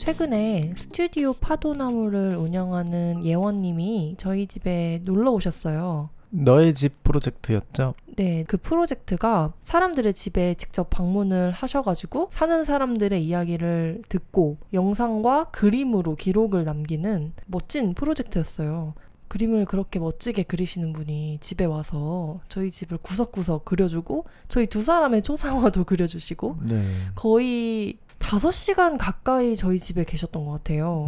최근에 스튜디오 파도나무를 운영하는 예원님이 저희 집에 놀러 오셨어요. 너의 집 프로젝트였죠? 네, 그 프로젝트가 사람들의 집에 직접 방문을 하셔가지고 사는 사람들의 이야기를 듣고 영상과 그림으로 기록을 남기는 멋진 프로젝트였어요. 그림을 그렇게 멋지게 그리시는 분이 집에 와서 저희 집을 구석구석 그려주고 저희 두 사람의 초상화도 그려주시고 네. 거의 5시간 가까이 저희 집에 계셨던 것 같아요.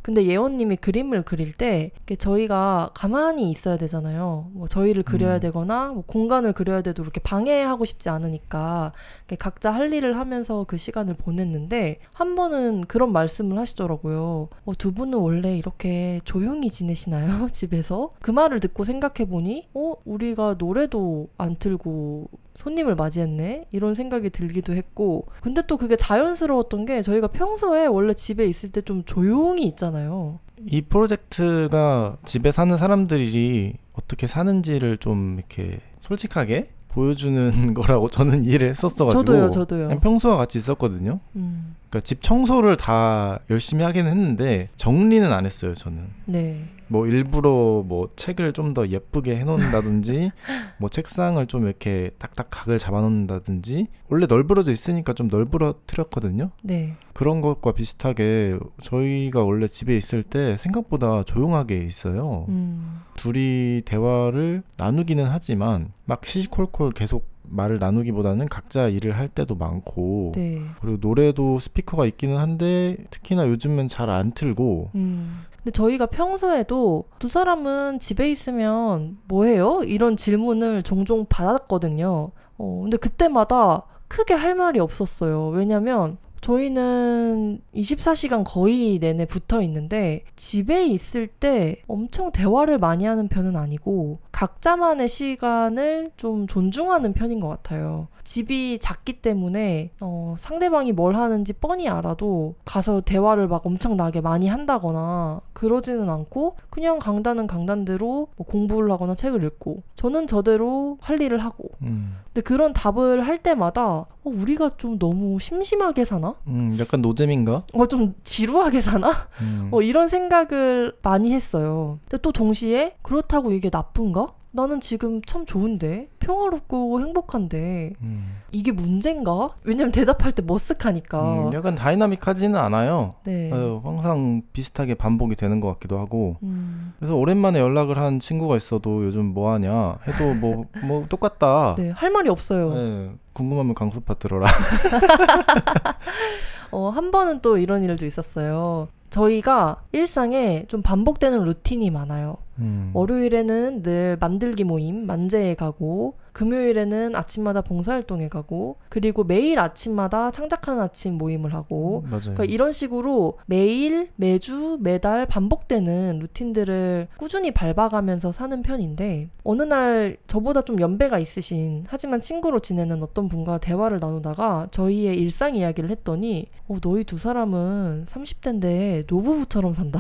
근데 예원님이 그림을 그릴 때 저희가 가만히 있어야 되잖아요. 뭐 저희를 그려야 되거나 뭐 공간을 그려야 돼도 이렇게 방해하고 싶지 않으니까 각자 할 일을 하면서 그 시간을 보냈는데 한 번은 그런 말씀을 하시더라고요. 두 분은 원래 이렇게 조용히 지내시나요? 집에서? 그 말을 듣고 생각해보니 우리가 노래도 안 틀고 손님을 맞이했네? 이런 생각이 들기도 했고 근데 또 그게 자연스러웠던 게 저희가 평소에 원래 집에 있을 때 좀 조용히 있잖아요. 이 프로젝트가 집에 사는 사람들이 어떻게 사는지를 좀 이렇게 솔직하게 보여주는 거라고 저는 이해를 했었어가지고 저도요. 그냥 평소와 같이 있었거든요. 그러니까 집 청소를 다 열심히 하기는 했는데 정리는 안 했어요, 저는. 네. 뭐 일부러 뭐 책을 좀 더 예쁘게 해놓는다든지 뭐 책상을 좀 이렇게 딱딱 각을 잡아놓는다든지 원래 널브러져 있으니까 좀 널브러뜨렸거든요. 네. 그런 것과 비슷하게 저희가 원래 집에 있을 때 생각보다 조용하게 있어요. 둘이 대화를 나누기는 하지만 막 시시콜콜 계속 말을 나누기보다는 각자 일을 할 때도 많고 네. 그리고 노래도 스피커가 있기는 한데 특히나 요즘은 잘 안 틀고 근데 저희가 평소에도 두 사람은 집에 있으면 뭐 해요? 이런 질문을 종종 받았거든요. 근데 그때마다 크게 할 말이 없었어요. 왜냐면 저희는 24시간 거의 내내 붙어 있는데 집에 있을 때 엄청 대화를 많이 하는 편은 아니고 각자만의 시간을 좀 존중하는 편인 것 같아요. 집이 작기 때문에 상대방이 뭘 하는지 뻔히 알아도 가서 대화를 막 엄청나게 많이 한다거나 그러지는 않고 그냥 강단은 강단대로 뭐 공부를 하거나 책을 읽고 저는 저대로 할 일을 하고 근데 그런 답을 할 때마다 우리가 좀 너무 심심하게 사나? 약간 노잼인가? 좀 지루하게 사나? 이런 생각을 많이 했어요. 근데 또 동시에 그렇다고 이게 나쁜가? 나는 지금 참 좋은데? 평화롭고 행복한데 이게 문제인가? 왜냐면 대답할 때 머쓱하니까 약간 다이나믹하지는 않아요. 네. 항상 비슷하게 반복이 되는 것 같기도 하고 그래서 오랜만에 연락을 한 친구가 있어도 요즘 뭐하냐 해도 뭐 똑같다. 네, 할 말이 없어요. 네, 궁금하면 강수파 들어라. 한 번은 또 이런 일도 있었어요. 저희가 일상에 좀 반복되는 루틴이 많아요. 월요일에는 늘 만들기 모임, 만재에 가고 금요일에는 아침마다 봉사활동에 가고 그리고 매일 아침마다 창작하는 아침 모임을 하고 맞아요. 그러니까 이런 식으로 매일, 매주, 매달 반복되는 루틴들을 꾸준히 밟아가면서 사는 편인데 어느 날 저보다 좀 연배가 있으신 하지만 친구로 지내는 어떤 분과 대화를 나누다가 저희의 일상 이야기를 했더니 너희 두 사람은 30대인데 노부부처럼 산다.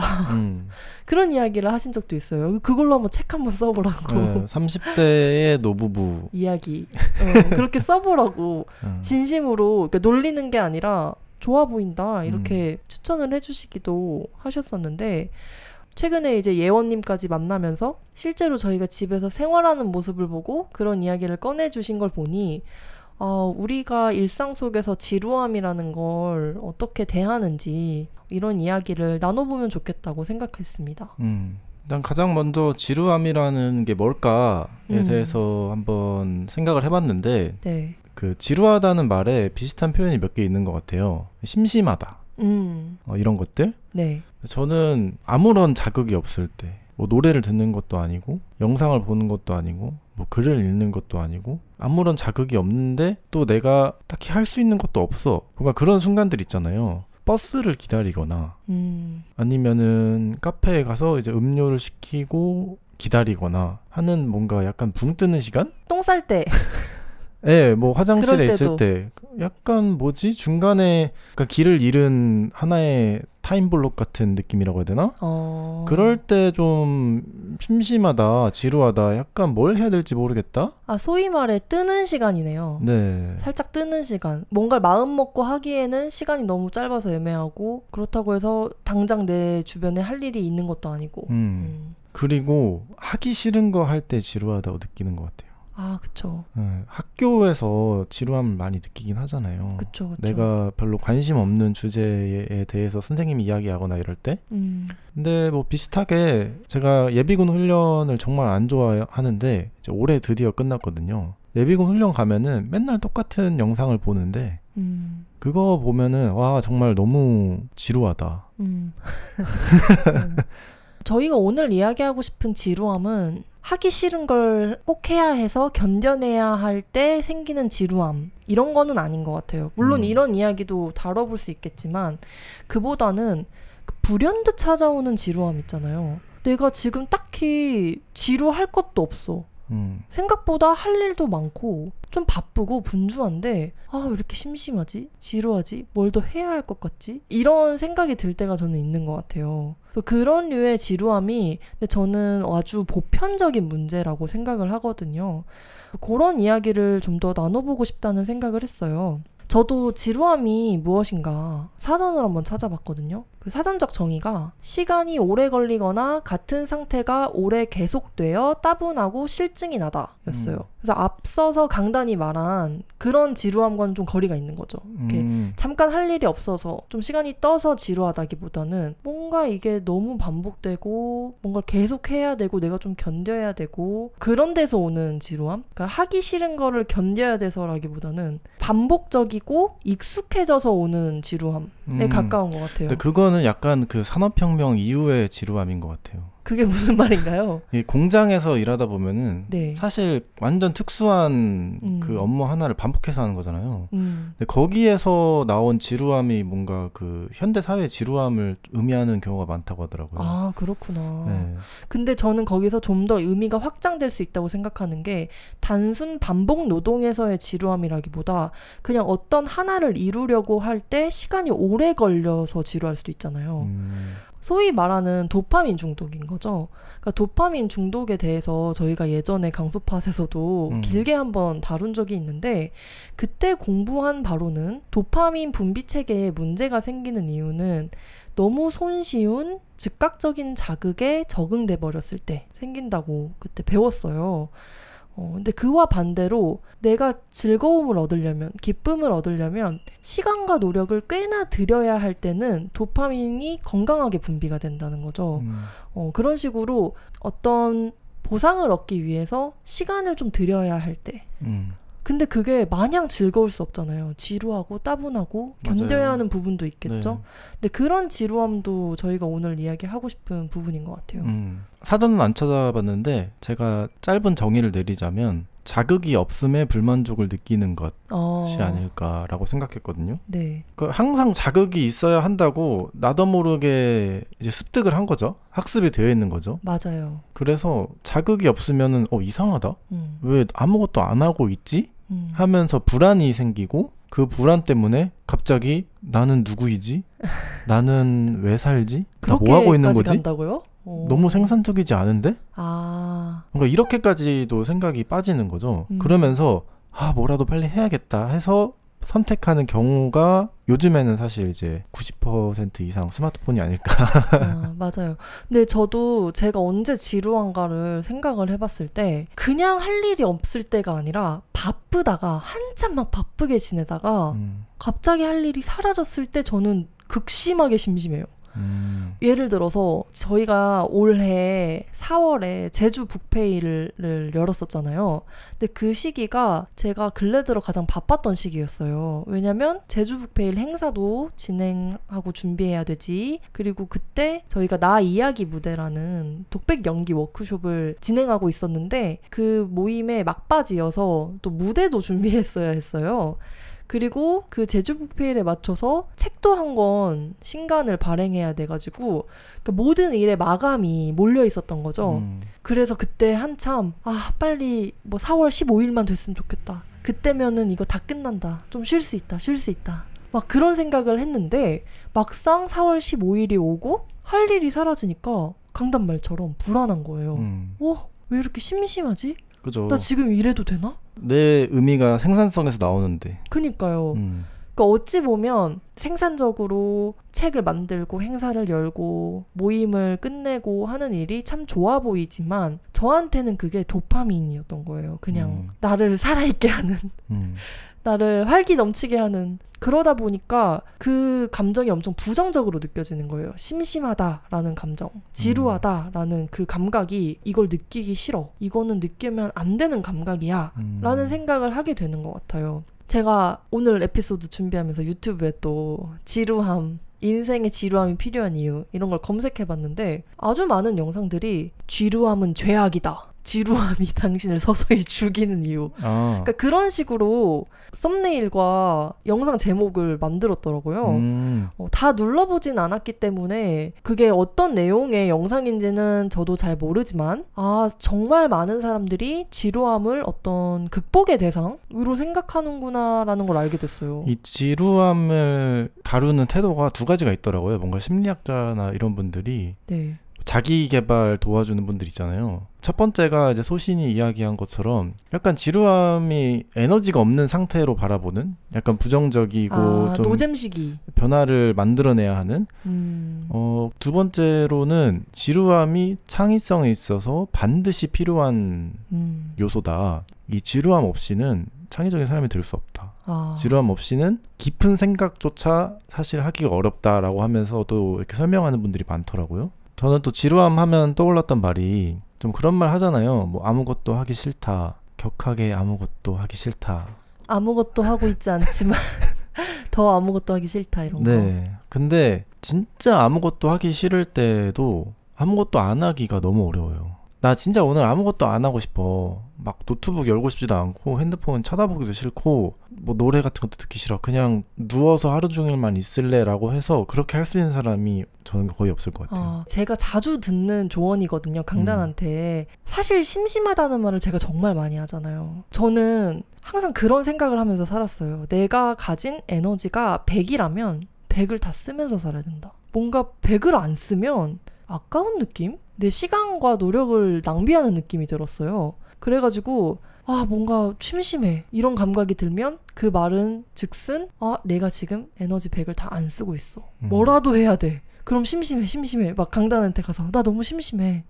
그런 이야기를 하신 적도 있어요. 그걸로 한번 책 한번 써보라고. 네, 30대의 노부부 이야기 그렇게 써보라고 진심으로 그러니까 놀리는 게 아니라 좋아 보인다 이렇게 추천을 해주시기도 하셨었는데 최근에 이제 예원님까지 만나면서 실제로 저희가 집에서 생활하는 모습을 보고 그런 이야기를 꺼내주신 걸 보니 우리가 일상 속에서 지루함이라는 걸 어떻게 대하는지 이런 이야기를 나눠보면 좋겠다고 생각했습니다. 일단 가장 먼저 지루함이라는 게 뭘까에 대해서 한번 생각을 해봤는데 네. 그 지루하다는 말에 비슷한 표현이 몇 개 있는 것 같아요. 심심하다 이런 것들. 네. 저는 아무런 자극이 없을 때 뭐 노래를 듣는 것도 아니고 영상을 보는 것도 아니고 뭐 글을 읽는 것도 아니고 아무런 자극이 없는데 또 내가 딱히 할 수 있는 것도 없어. 뭔가 그런 순간들 있잖아요. 버스를 기다리거나 아니면은 카페에 가서 이제 음료를 시키고 기다리거나 하는 뭔가 약간 붕 뜨는 시간? 똥 쌀 때 네, 뭐 화장실에 그럴 있을 때도. 때 약간 뭐지? 중간에 그러니까 길을 잃은 하나의 타임블록 같은 느낌이라고 해야 되나? 그럴 때 좀 심심하다, 지루하다, 약간 뭘 해야 될지 모르겠다? 아, 소위 말해 뜨는 시간이네요. 네. 살짝 뜨는 시간. 뭔가를 마음 먹고 하기에는 시간이 너무 짧아서 애매하고, 그렇다고 해서 당장 내 주변에 할 일이 있는 것도 아니고. 그리고 하기 싫은 거 할 때 지루하다고 느끼는 것 같아요. 아, 그쵸. 네, 학교에서 지루함을 많이 느끼긴 하잖아요. 그쵸. 내가 별로 관심 없는 주제에 대해서 선생님이 이야기하거나 이럴 때. 근데 뭐 비슷하게 제가 예비군 훈련을 정말 안 좋아하는데 이제 올해 드디어 끝났거든요. 예비군 훈련 가면은 맨날 똑같은 영상을 보는데 그거 보면은 와 정말 너무 지루하다. 저희가 오늘 이야기하고 싶은 지루함은 하기 싫은 걸 꼭 해야 해서 견뎌내야 할 때 생기는 지루함, 이런 거는 아닌 것 같아요. 물론 이런 이야기도 다뤄볼 수 있겠지만 그보다는 그 불현듯 찾아오는 지루함 있잖아요. 내가 지금 딱히 지루할 것도 없어. 생각보다 할 일도 많고 좀 바쁘고 분주한데 아, 왜 이렇게 심심하지? 지루하지? 뭘 더 해야 할 것 같지? 이런 생각이 들 때가 저는 있는 것 같아요. 그래서 그런 류의 지루함이 근데 저는 아주 보편적인 문제라고 생각을 하거든요. 그런 이야기를 좀 더 나눠보고 싶다는 생각을 했어요. 저도 지루함이 무엇인가 사전을 한번 찾아봤거든요. 그 사전적 정의가 시간이 오래 걸리거나 같은 상태가 오래 계속되어 따분하고 실증이 나다 였어요. 그래서 앞서서 강단이 말한 그런 지루함과는 좀 거리가 있는 거죠. 이렇게 잠깐 할 일이 없어서 좀 시간이 떠서 지루하다기보다는 뭔가 이게 너무 반복되고 뭔가를 계속 해야 되고 내가 좀 견뎌야 되고 그런 데서 오는 지루함? 그러니까 하기 싫은 거를 견뎌야 돼서라기보다는 반복적이고 익숙해져서 오는 지루함에 가까운 것 같아요. 근데 그거는 약간 그 산업혁명 이후의 지루함인 것 같아요. 그게 무슨 말인가요? 이 공장에서 일하다 보면은 네. 사실 완전 특수한 그 업무 하나를 반복해서 하는 거잖아요. 근데 거기에서 나온 지루함이 뭔가 그 현대 사회의 지루함을 의미하는 경우가 많다고 하더라고요. 아, 그렇구나. 네. 근데 저는 거기서 좀 더 의미가 확장될 수 있다고 생각하는 게 단순 반복 노동에서의 지루함이라기보다 그냥 어떤 하나를 이루려고 할 때 시간이 오래 걸려서 지루할 수도 있잖아요. 소위 말하는 도파민 중독인 거죠. 그러니까 도파민 중독에 대해서 저희가 예전에 강소팟에서도 길게 한번 다룬 적이 있는데 그때 공부한 바로는 도파민 분비 체계에 문제가 생기는 이유는 너무 손쉬운 즉각적인 자극에 적응돼 버렸을 때 생긴다고 그때 배웠어요. 근데 그와 반대로 내가 즐거움을 얻으려면, 기쁨을 얻으려면 시간과 노력을 꽤나 들여야 할 때는 도파민이 건강하게 분비가 된다는 거죠. 그런 식으로 어떤 보상을 얻기 위해서 시간을 좀 들여야 할 때. 근데 그게 마냥 즐거울 수 없잖아요. 지루하고 따분하고 견뎌야 맞아요. 하는 부분도 있겠죠. 네. 근데 그런 지루함도 저희가 오늘 이야기하고 싶은 부분인 것 같아요. 사전은 안 찾아봤는데 제가 짧은 정의를 내리자면 자극이 없음에 불만족을 느끼는 것이 아닐까라고 생각했거든요. 네. 항상 자극이 있어야 한다고 나도 모르게 이제 습득을 한 거죠. 학습이 되어 있는 거죠. 맞아요. 그래서 자극이 없으면은 이상하다. 왜 아무것도 안 하고 있지? 하면서 불안이 생기고 그 불안 때문에 갑자기 나는 누구이지? 나는 왜 살지? 나 뭐 하고 있는 거지? 간다고요? 너무 생산적이지 않은데? 아. 뭔가 이렇게까지도 생각이 빠지는 거죠. 그러면서 뭐라도 빨리 해야겠다 해서 선택하는 경우가 요즘에는 사실 이제 90% 이상 스마트폰이 아닐까. 맞아요. 근데 저도 제가 언제 지루한가를 생각을 해봤을 때 그냥 할 일이 없을 때가 아니라 바쁘다가 한참 막 바쁘게 지내다가 갑자기 할 일이 사라졌을 때 저는 극심하게 심심해요. 예를 들어서 저희가 올해 4월에 제주 북페이를 열었었잖아요. 근데 그 시기가 제가 근래 들어 가장 바빴던 시기였어요. 왜냐면 제주 북페이 행사도 진행하고 준비해야 되지. 그리고 그때 저희가 나 이야기 무대라는 독백 연기 워크숍을 진행하고 있었는데 그 모임에 막바지여서 또 무대도 준비했어야 했어요. 그리고 그 제주 북페일에 맞춰서 책도 한 권 신간을 발행해야 돼가지고 그러니까 모든 일에 마감이 몰려 있었던 거죠. 그래서 그때 한참 빨리 뭐 4월 15일만 됐으면 좋겠다. 그때면은 이거 다 끝난다. 좀 쉴 수 있다. 쉴 수 있다. 막 그런 생각을 했는데 막상 4월 15일이 오고 할 일이 사라지니까 강단 말처럼 불안한 거예요. 왜 이렇게 심심하지? 그죠. 나 지금 이래도 되나? 내 의미가 생산성에서 나오는데. 그니까요. 그러니까 어찌 보면 생산적으로 책을 만들고 행사를 열고 모임을 끝내고 하는 일이 참 좋아 보이지만 저한테는 그게 도파민이었던 거예요. 그냥 나를 살아있게 하는 나를 활기 넘치게 하는. 그러다 보니까 그 감정이 엄청 부정적으로 느껴지는 거예요. 심심하다라는 감정, 지루하다라는 그 감각이 이걸 느끼기 싫어. 이거는 느끼면 안 되는 감각이야 라는 생각을 하게 되는 것 같아요. 제가 오늘 에피소드 준비하면서 유튜브에 또 지루함, 인생에 지루함이 필요한 이유 이런 걸 검색해봤는데 아주 많은 영상들이 지루함은 죄악이다. 지루함이 당신을 서서히 죽이는 이유. 그러니까 그런 식으로 썸네일과 영상 제목을 만들었더라고요. 다 눌러보진 않았기 때문에 그게 어떤 내용의 영상인지는 저도 잘 모르지만 정말 많은 사람들이 지루함을 어떤 극복의 대상으로 생각하는구나라는 걸 알게 됐어요. 이 지루함을 다루는 태도가 두 가지가 있더라고요. 뭔가 심리학자나 이런 분들이 네. 자기 개발 도와주는 분들 있잖아요. 첫 번째가 이제 소신이 이야기한 것처럼 약간 지루함이 에너지가 없는 상태로 바라보는 약간 부정적이고 좀 노잼시기 변화를 만들어내야 하는 두 번째로는 지루함이 창의성에 있어서 반드시 필요한 요소다. 이 지루함 없이는 창의적인 사람이 될 수 없다. 지루함 없이는 깊은 생각조차 사실 하기가 어렵다라고 하면서도 이렇게 설명하는 분들이 많더라고요. 저는 또 지루함 하면 떠올랐던 말이 좀 그런 말 하잖아요. 뭐 아무것도 하기 싫다. 격하게 아무것도 하기 싫다. 아무것도 하고 있지 않지만 더 아무것도 하기 싫다 이런 거. 네. 근데 진짜 아무것도 하기 싫을 때도 아무것도 안 하기가 너무 어려워요. 나 진짜 오늘 아무것도 안 하고 싶어. 막 노트북 열고 싶지도 않고 핸드폰 쳐다보기도 싫고 뭐 노래 같은 것도 듣기 싫어. 그냥 누워서 하루 종일만 있을래 라고 해서 그렇게 할 수 있는 사람이 저는 거의 없을 것 같아요. 제가 자주 듣는 조언이거든요. 강단한테. 사실 심심하다는 말을 제가 정말 많이 하잖아요. 저는 항상 그런 생각을 하면서 살았어요. 내가 가진 에너지가 100이라면 100을 다 쓰면서 살아야 된다. 뭔가 100을 안 쓰면 아까운 느낌? 내 시간과 노력을 낭비하는 느낌이 들었어요. 그래가지고 뭔가 심심해 이런 감각이 들면 그 말은 즉슨 내가 지금 에너지 100을 다 안 쓰고 있어. 뭐라도 해야 돼. 그럼 심심해 막 강단한테 가서 나 너무 심심해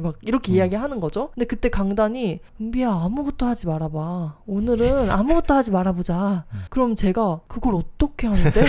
막 이렇게 이야기하는 거죠. 근데 그때 강단이 은비야 아무것도 하지 말아봐. 오늘은 아무것도 하지 말아보자. 그럼 제가 그걸 어떻게 하는데?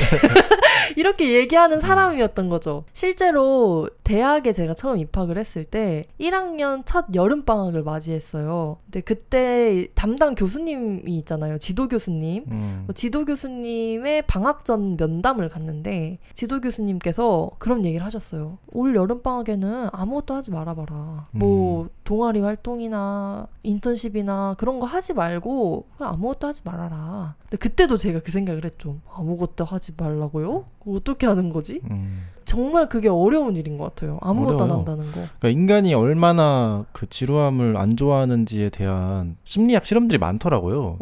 이렇게 얘기하는 사람이었던 거죠. 실제로 대학에 제가 처음 입학을 했을 때 1학년 첫 여름방학을 맞이했어요. 근데 그때 담당 교수님이 있잖아요. 지도 교수님. 지도 교수님의 방학 전 면담을 갔는데 지도 교수님께서 그런 얘기를 하셨어요. 올 여름방학에는 아무것도 하지 말아봐라. 뭐 동아리 활동이나 인턴십이나 그런 거 하지 말고 그냥 아무것도 하지 말아라. 근데 그때도 제가 그 생각을 했죠. 아무것도 하지 말라고요? 어떻게 하는 거지? 정말 그게 어려운 일인 것 같아요. 아무것도 안 한다는 거. 그러니까 인간이 얼마나 그 지루함을 안 좋아하는지에 대한 심리학 실험들이 많더라고요.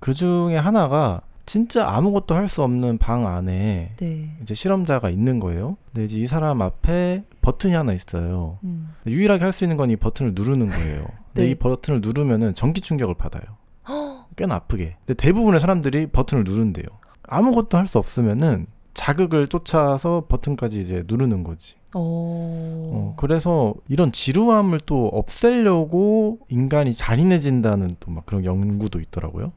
그 중에 하나가 진짜 아무것도 할 수 없는 방 안에 이제 실험자가 있는 거예요. 근데 이제 이 사람 앞에 버튼이 하나 있어요. 유일하게 할 수 있는 건 이 버튼을 누르는 거예요. 근데 이 버튼을 누르면은 전기 충격을 받아요. 꽤나 아프게. 근데 대부분의 사람들이 버튼을 누른대요. 아무것도 할 수 없으면은 자극을 쫓아서 버튼까지 이제 누르는 거지. 그래서 이런 지루함을 또 없애려고 인간이 잔인해진다는 또 막 그런 연구도 있더라고요.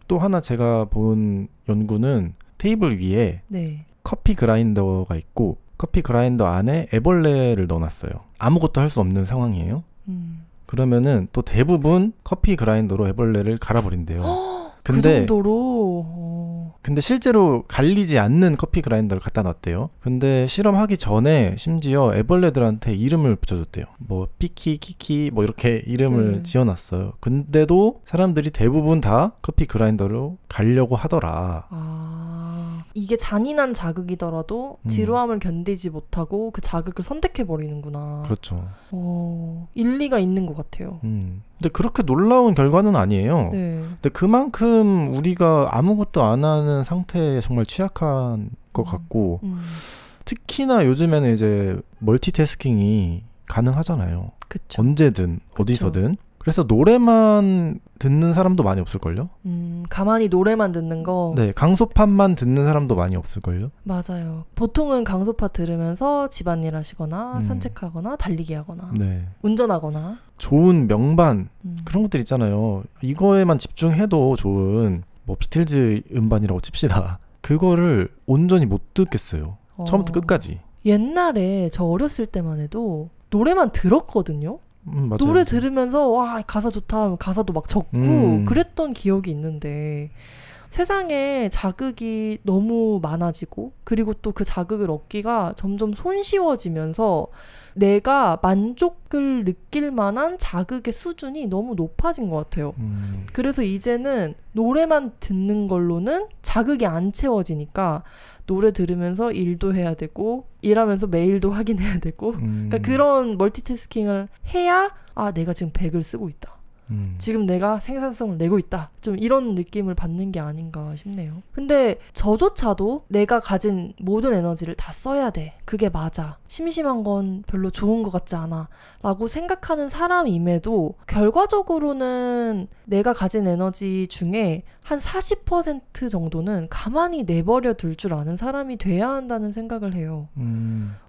또 하나 제가 본 연구는 테이블 위에 커피 그라인더가 있고 커피 그라인더 안에 애벌레를 넣어놨어요. 아무것도 할 수 없는 상황이에요. 그러면은 또 대부분 커피 그라인더로 애벌레를 갈아버린대요. 근데, 그 정도로? 근데 실제로 갈리지 않는 커피 그라인더를 갖다 놨대요. 근데 실험하기 전에 심지어 애벌레들한테 이름을 붙여줬대요. 뭐 피키, 키키 뭐 이렇게 이름을 지어놨어요. 근데도 사람들이 대부분 다 커피 그라인더로 가려고 하더라. 이게 잔인한 자극이더라도 지루함을 견디지 못하고 그 자극을 선택해버리는구나. 그렇죠. 일리가 있는 것 같아요. 근데 그렇게 놀라운 결과는 아니에요. 네. 근데 그만큼 우리가 아무것도 안 하는 상태에 정말 취약한 것 같고 특히나 요즘에는 이제 멀티태스킹이 가능하잖아요. 그쵸. 언제든 그쵸. 어디서든. 그래서 노래만 듣는 사람도 많이 없을걸요? 가만히 노래만 듣는 거. 네, 강소파만 듣는 사람도 많이 없을걸요? 맞아요. 보통은 강소파 들으면서 집안일 하시거나 산책하거나 달리기 하거나 네. 운전하거나 좋은 명반 그런 것들 있잖아요. 이거에만 집중해도 좋은 뭐 비틀즈 음반이라고 칩시다. 그거를 온전히 못 듣겠어요. 처음부터 끝까지. 옛날에 저 어렸을 때만 해도 노래만 들었거든요. 맞아요. 노래 들으면서 와 가사 좋다 하면 가사도 막 적고 그랬던 기억이 있는데 세상에 자극이 너무 많아지고 그리고 또 그 자극을 얻기가 점점 손쉬워지면서 내가 만족을 느낄 만한 자극의 수준이 너무 높아진 것 같아요. 그래서 이제는 노래만 듣는 걸로는 자극이 안 채워지니까 노래 들으면서 일도 해야 되고 일하면서 메일도 확인해야 되고 그러니까 그런 멀티태스킹을 해야 내가 지금 100을 쓰고 있다. 지금 내가 생산성을 내고 있다. 좀 이런 느낌을 받는 게 아닌가 싶네요. 근데 저조차도 내가 가진 모든 에너지를 다 써야 돼. 그게 맞아. 심심한 건 별로 좋은 것 같지 않아. 라고 생각하는 사람임에도 결과적으로는 내가 가진 에너지 중에 한 40% 정도는 가만히 내버려 둘 줄 아는 사람이 돼야 한다는 생각을 해요.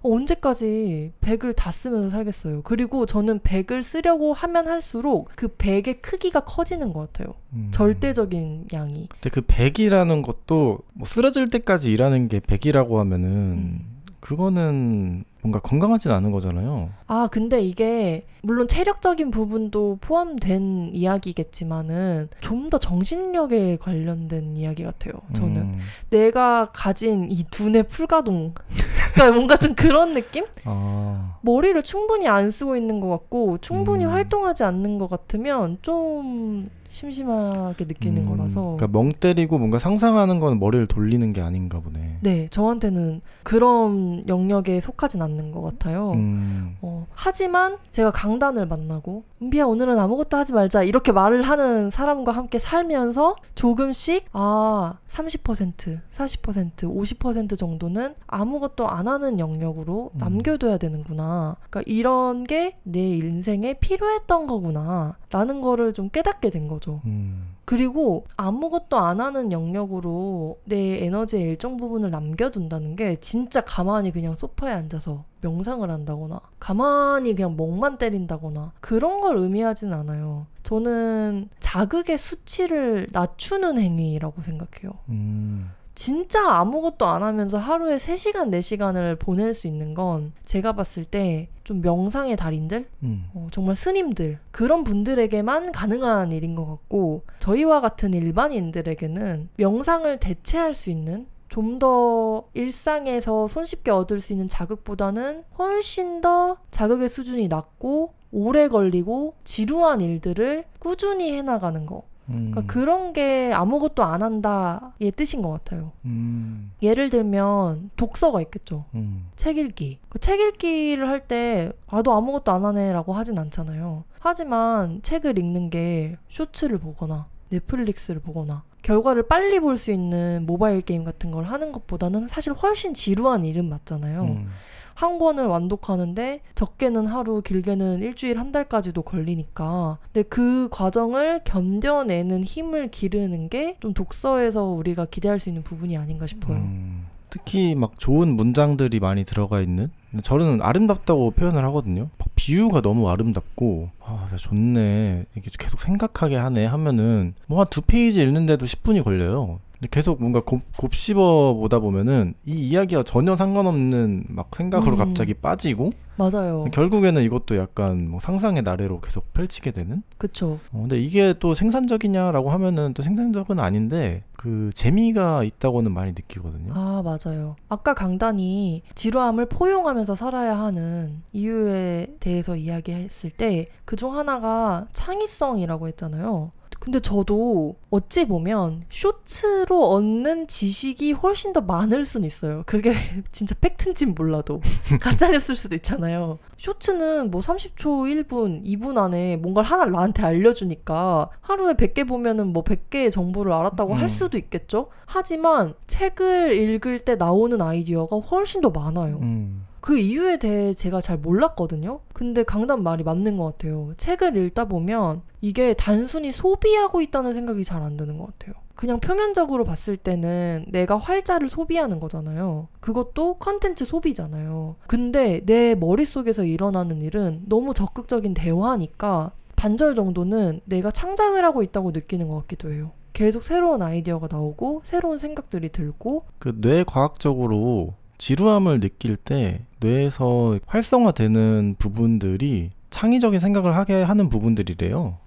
언제까지 100을 다 쓰면서 살겠어요. 그리고 저는 100을 쓰려고 하면 할수록 그 100의 크기가 커지는 것 같아요. 절대적인 양이. 근데 그 100이라는 것도 뭐 쓰러질 때까지 일하는 게 100이라고 하면은 그거는 뭔가 건강하진 않은 거잖아요. 근데 이게 물론 체력적인 부분도 포함된 이야기겠지만은 좀 더 정신력에 관련된 이야기 같아요. 저는 내가 가진 이 두뇌 풀가동 그러니까 뭔가 좀 그런 느낌? 머리를 충분히 안 쓰고 있는 것 같고 충분히 활동하지 않는 것 같으면 좀 심심하게 느끼는 거라서. 그러니까 멍 때리고 뭔가 상상하는 건 머리를 돌리는 게 아닌가 보네. 네, 저한테는 그런 영역에 속하진 않는 것 같아요. 하지만 제가 강단을 만나고 은비야 오늘은 아무것도 하지 말자 이렇게 말을 하는 사람과 함께 살면서 조금씩 30%, 40%, 50% 정도는 아무것도 안 하는 영역으로 남겨둬야 되는구나. 그러니까 이런 게 내 인생에 필요했던 거구나 라는 거를 좀 깨닫게 된 거죠. 그리고 아무것도 안 하는 영역으로 내 에너지의 일정 부분을 남겨둔다는 게 진짜 가만히 그냥 소파에 앉아서 명상을 한다거나 가만히 그냥 멍만 때린다거나 그런 걸 의미하진 않아요. 저는 자극의 수치를 낮추는 행위라고 생각해요. 진짜 아무것도 안 하면서 하루에 3시간, 4시간을 보낼 수 있는 건 제가 봤을 때 좀 명상의 달인들? 정말 스님들 그런 분들에게만 가능한 일인 것 같고 저희와 같은 일반인들에게는 명상을 대체할 수 있는 좀 더 일상에서 손쉽게 얻을 수 있는 자극보다는 훨씬 더 자극의 수준이 낮고 오래 걸리고 지루한 일들을 꾸준히 해나가는 거. 그러니까 그런 게 아무것도 안 한다의 뜻인 것 같아요. 예를 들면 독서가 있겠죠. 책 읽기. 그 책 읽기를 할 때 너 아무것도 안 하네 라고 하진 않잖아요. 하지만 책을 읽는 게 쇼츠를 보거나 넷플릭스를 보거나 결과를 빨리 볼 수 있는 모바일 게임 같은 걸 하는 것보다는 사실 훨씬 지루한 일은 맞잖아요. 한 권을 완독하는데 적게는 하루 길게는 일주일 한 달까지도 걸리니까 근데 그 과정을 견뎌내는 힘을 기르는 게 좀 독서에서 우리가 기대할 수 있는 부분이 아닌가 싶어요. 특히 막 좋은 문장들이 많이 들어가 있는 저는 아름답다고 표현을 하거든요. 비유가 너무 아름답고 좋네 이렇게 계속 생각하게 하네 하면은 뭐 한 2페이지 읽는데도 10분이 걸려요. 근데 계속 뭔가 곱씹어 보다 보면은 이 이야기와 전혀 상관없는 막 생각으로 갑자기 빠지고 맞아요. 결국에는 이것도 약간 뭐 상상의 나래로 계속 펼치게 되는? 그쵸. 근데 이게 또 생산적이냐라고 하면은 또 생산적은 아닌데 그 재미가 있다고는 많이 느끼거든요. 맞아요. 아까 강단이 지루함을 포용하면서 살아야 하는 이유에 대해서 이야기했을 때 그중 하나가 창의성이라고 했잖아요. 근데 저도 어찌 보면 쇼츠로 얻는 지식이 훨씬 더 많을 수는 있어요. 그게 진짜 팩트인진 몰라도 가짜뉴스일 수도 있잖아요. 쇼츠는 뭐 30초, 1분, 2분 안에 뭔가를 하나를 나한테 알려주니까 하루에 100개 보면은 뭐 100개의 정보를 알았다고 할 수도 있겠죠. 하지만 책을 읽을 때 나오는 아이디어가 훨씬 더 많아요. 그 이유에 대해 제가 잘 몰랐거든요. 근데 강단 말이 맞는 것 같아요. 책을 읽다 보면 이게 단순히 소비하고 있다는 생각이 잘 안 드는 것 같아요. 그냥 표면적으로 봤을 때는 내가 활자를 소비하는 거잖아요. 그것도 컨텐츠 소비잖아요. 근데 내 머릿속에서 일어나는 일은 너무 적극적인 대화니까 반절 정도는 내가 창작을 하고 있다고 느끼는 것 같기도 해요. 계속 새로운 아이디어가 나오고 새로운 생각들이 들고. 그 뇌과학적으로 지루함을 느낄 때 뇌에서 활성화되는 부분들이 창의적인 생각을 하게 하는 부분들이래요.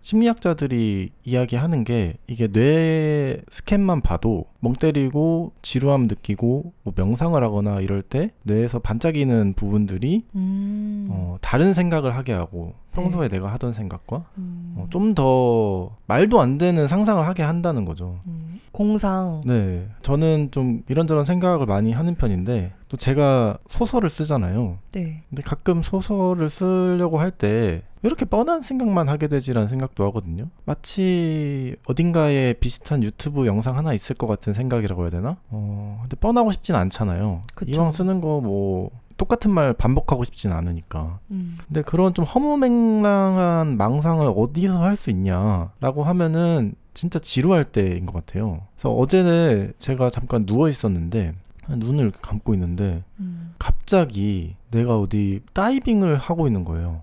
심리학자들이 이야기하는 게 이게 뇌 스캔만 봐도 멍 때리고 지루함 느끼고 뭐 명상을 하거나 이럴 때 뇌에서 반짝이는 부분들이 다른 생각을 하게 하고 평소에 내가 하던 생각과 좀 더 말도 안 되는 상상을 하게 한다는 거죠. 공상. 네, 저는 좀 이런저런 생각을 많이 하는 편인데 또 제가 소설을 쓰잖아요. 네. 근데 가끔 소설을 쓰려고 할 때 왜 이렇게 뻔한 생각만 하게 되지라는 생각도 하거든요. 마치 어딘가에 비슷한 유튜브 영상 하나 있을 것 같은 생각이라고 해야 되나? 근데 뻔하고 싶진 않잖아요. 그쵸. 이왕 쓰는 거 뭐 똑같은 말 반복하고 싶진 않으니까. 근데 그런 좀 허무맹랑한 망상을 어디서 할 수 있냐라고 하면은 진짜 지루할 때인 것 같아요. 그래서 어제는 제가 잠깐 누워 있었는데 눈을 이렇게 감고 있는데 갑자기 내가 어디 다이빙을 하고 있는 거예요.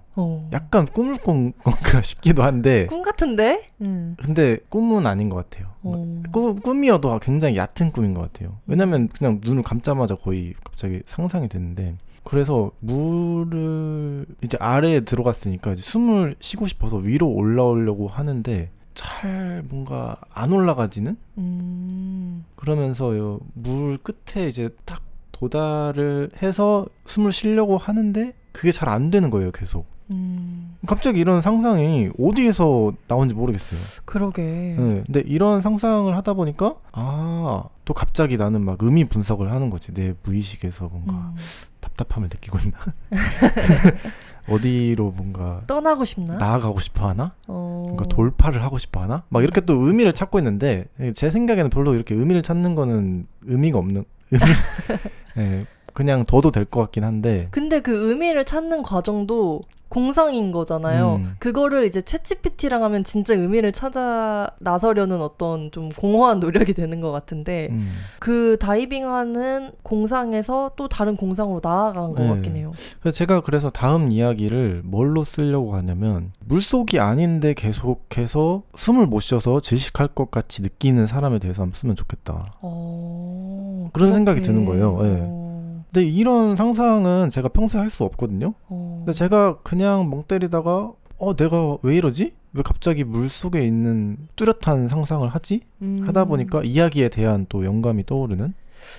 약간 꿈을 꾼 건가 싶기도 한데 꿈 같은데? 근데 꿈은 아닌 것 같아요. 꿈이어도 굉장히 얕은 꿈인 것 같아요. 왜냐면 그냥 눈을 감자마자 거의 갑자기 상상이 됐는데 그래서 물을 이제 아래에 들어갔으니까 이제 숨을 쉬고 싶어서 위로 올라오려고 하는데 잘 뭔가 안 올라가지는? 그러면서 물 끝에 이제 딱 도달을 해서 숨을 쉬려고 하는데 그게 잘 안 되는 거예요, 계속. 갑자기 이런 상상이 어디에서 나온지 모르겠어요. 그러게. 네, 근데 이런 상상을 하다 보니까 또 갑자기 나는 막 의미 분석을 하는 거지. 내 무의식에서 뭔가 답답함을 느끼고 있나? 어디로 뭔가 떠나고 싶나? 나아가고 싶어 하나? 뭔가 돌파를 하고 싶어 하나? 막 이렇게 또 의미를 찾고 있는데 제 생각에는 별로 이렇게 의미를 찾는 거는 의미가 없는 네, 그냥 둬도 될 것 같긴 한데 근데 그 의미를 찾는 과정도 공상인 거잖아요. 그거를 이제 챗GPT랑 하면 진짜 의미를 찾아 나서려는 어떤 좀 공허한 노력이 되는 것 같은데 그 다이빙하는 공상에서 또 다른 공상으로 나아간 것 같긴 해요. 제가 그래서 다음 이야기를 뭘로 쓰려고 하냐면 물속이 아닌데 계속해서 숨을 못 쉬어서 질식할 것 같이 느끼는 사람에 대해서 한번 쓰면 좋겠다. 그런 그렇게. 생각이 드는 거예요. 네. 근데 이런 상상은 제가 평소에 할 수 없거든요. 근데 제가 그냥 멍 때리다가 내가 왜 이러지? 왜 갑자기 물속에 있는 뚜렷한 상상을 하지? 하다 보니까 이야기에 대한 또 영감이 떠오르는?